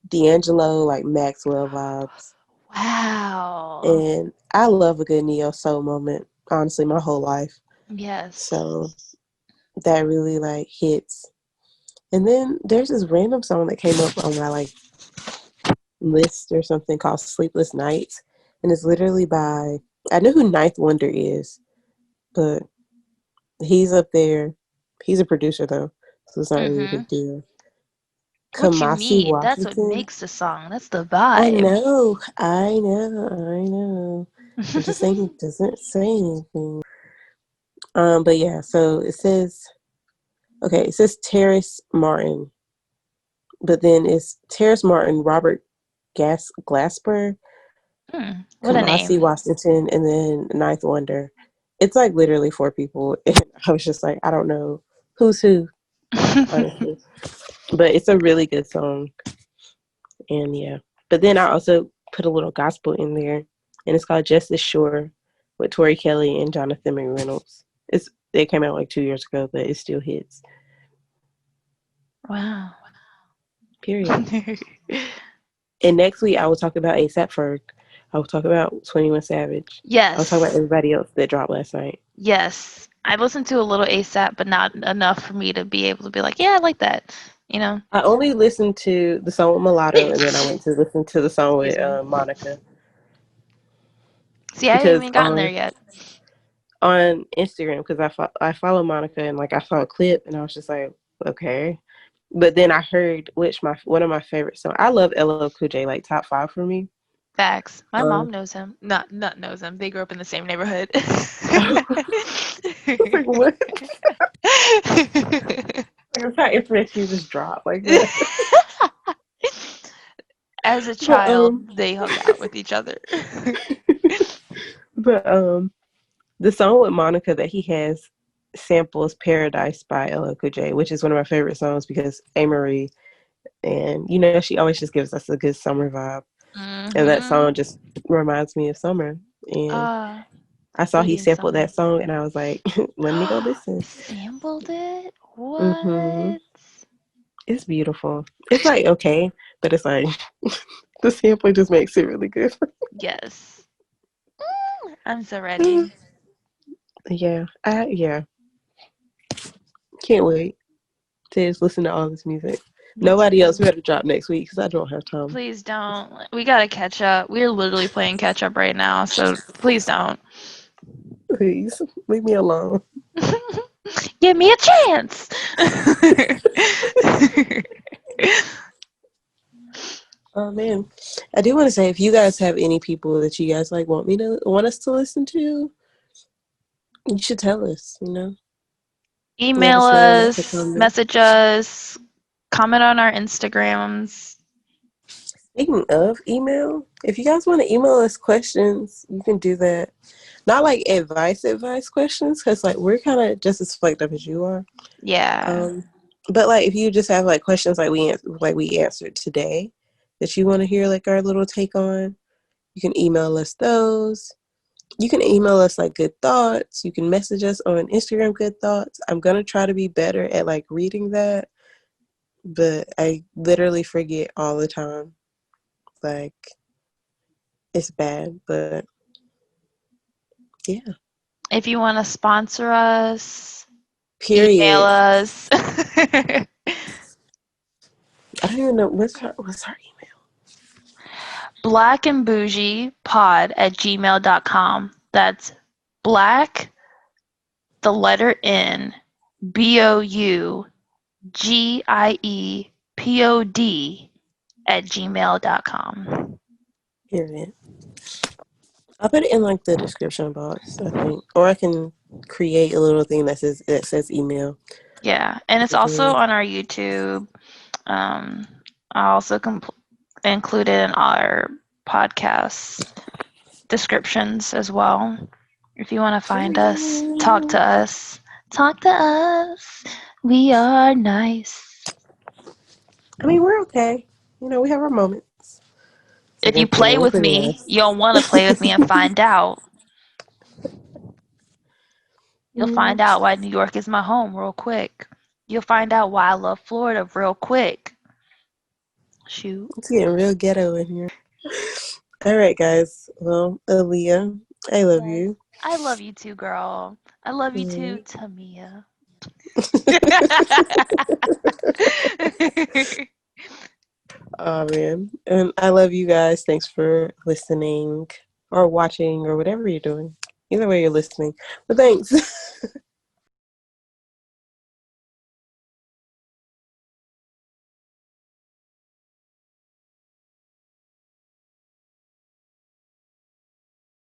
D'Angelo, like Maxwell vibes. Wow. And I love a good neo soul moment, honestly, my whole life. Yes. So that really like hits. And then there's this random song that came up on my like list or something called Sleepless Nights. And it's literally by I know who Ninth Wonder is, but he's up there. He's a producer though, so it's not really a Mhm. big deal. What you Kamasi mean? That's what Washington. makes the song. That's the I vibe. know, I know, I know. I'm just saying it doesn't say anything. But yeah, so it says Terrace Martin, but then it's Terrace Martin, Robert Glasper, What a Kamasi name. Washington, and then Ninth Wonder. It's like literally four people. And I was just like, I don't know who's who, honestly. But it's a really good song. And yeah. But then I also put a little gospel in there. And it's called Just As Sure with Tori Kelly and Jonathan McReynolds. It came out like 2 years ago, but it still hits. Wow. Period. And next week I will talk about ASAP Ferg. I will talk about 21 Savage. I'll talk about Yes. everybody else that dropped last night. Yes. I listened to a little ASAP, but not enough for me to be able to be like, yeah, I like that. You know? I only listened to the song with Mulatto, and then I went to listen to the song with Excuse me. Monica See, I haven't because even gotten there yet. on Instagram because I follow Monica and like I saw a clip and I was just like okay, but then I heard one of my favorite songs. I love LL Cool J, like top 5 for me. Facts. My Um, mom knows him. Not knows him. They grew up in the same neighborhood. I was like what? Like it's how information just dropped like that. As a But child, they hung out with each other. but the song with Monica that he has samples Paradise by LL Cool J, which is one of my favorite songs because Amerie, and she always just gives us a good summer vibe. And that Mhm. song just reminds me of summer. And Ah, I saw he fleeting sampled summer. that song and I was like, let me go listen. Sampled it? Hmm. What? It's beautiful. It's like okay, but it's like the sampling just makes it really good. Yes. I'm so ready. Yeah. Can't wait to just listen to all this music. Me Nobody else too. better drop next week because I don't have time. Please don't. We gotta catch up. We're literally playing catch up right now, so please don't. Please leave me alone. Give me a chance. Oh man, I do want to say, if you guys have any people that you guys like want us to listen to, you should tell us. Let Email us know. Like the us, comment. message us, comment on our Instagrams. Speaking of email, if you guys want to email us questions, you can do that. Not like advice questions, because like we're kind of just as fucked up as you are. Yeah. But like if you just have like questions like we answered today that you want to hear like our little take on, you can email us those. You can email us like good thoughts. You can message us on Instagram good thoughts. I'm gonna try to be better at like reading that, but I literally forget all the time. Like it's bad, but yeah. If you want to sponsor us, email Period. us. I don't even know what's her email. blackandbougiepod@gmail.com. That's black, the letter N, BOUGIEPOD Period. I'll put it in like the description box, I think, or I can create a little thing that says email. Yeah, and it's also on our YouTube. I also included in our podcast descriptions as well. If you want to find us, talk to us. Talk to us. We are nice. I mean, we're okay. We have our moments. It's If like, you okay, play we're with pretty me, nice. you'll want to play with me and find out. You'll find out why New York is my home real quick. You'll find out why I love Florida real quick. Shoot. It's getting real ghetto in here. All right, guys. Well, Aliyah, I love Yes. you. I love you too, girl. I love you too, Tamia. Oh man, and I love you guys. Thanks for listening or watching or whatever you're doing. Either way, you're listening. But thanks.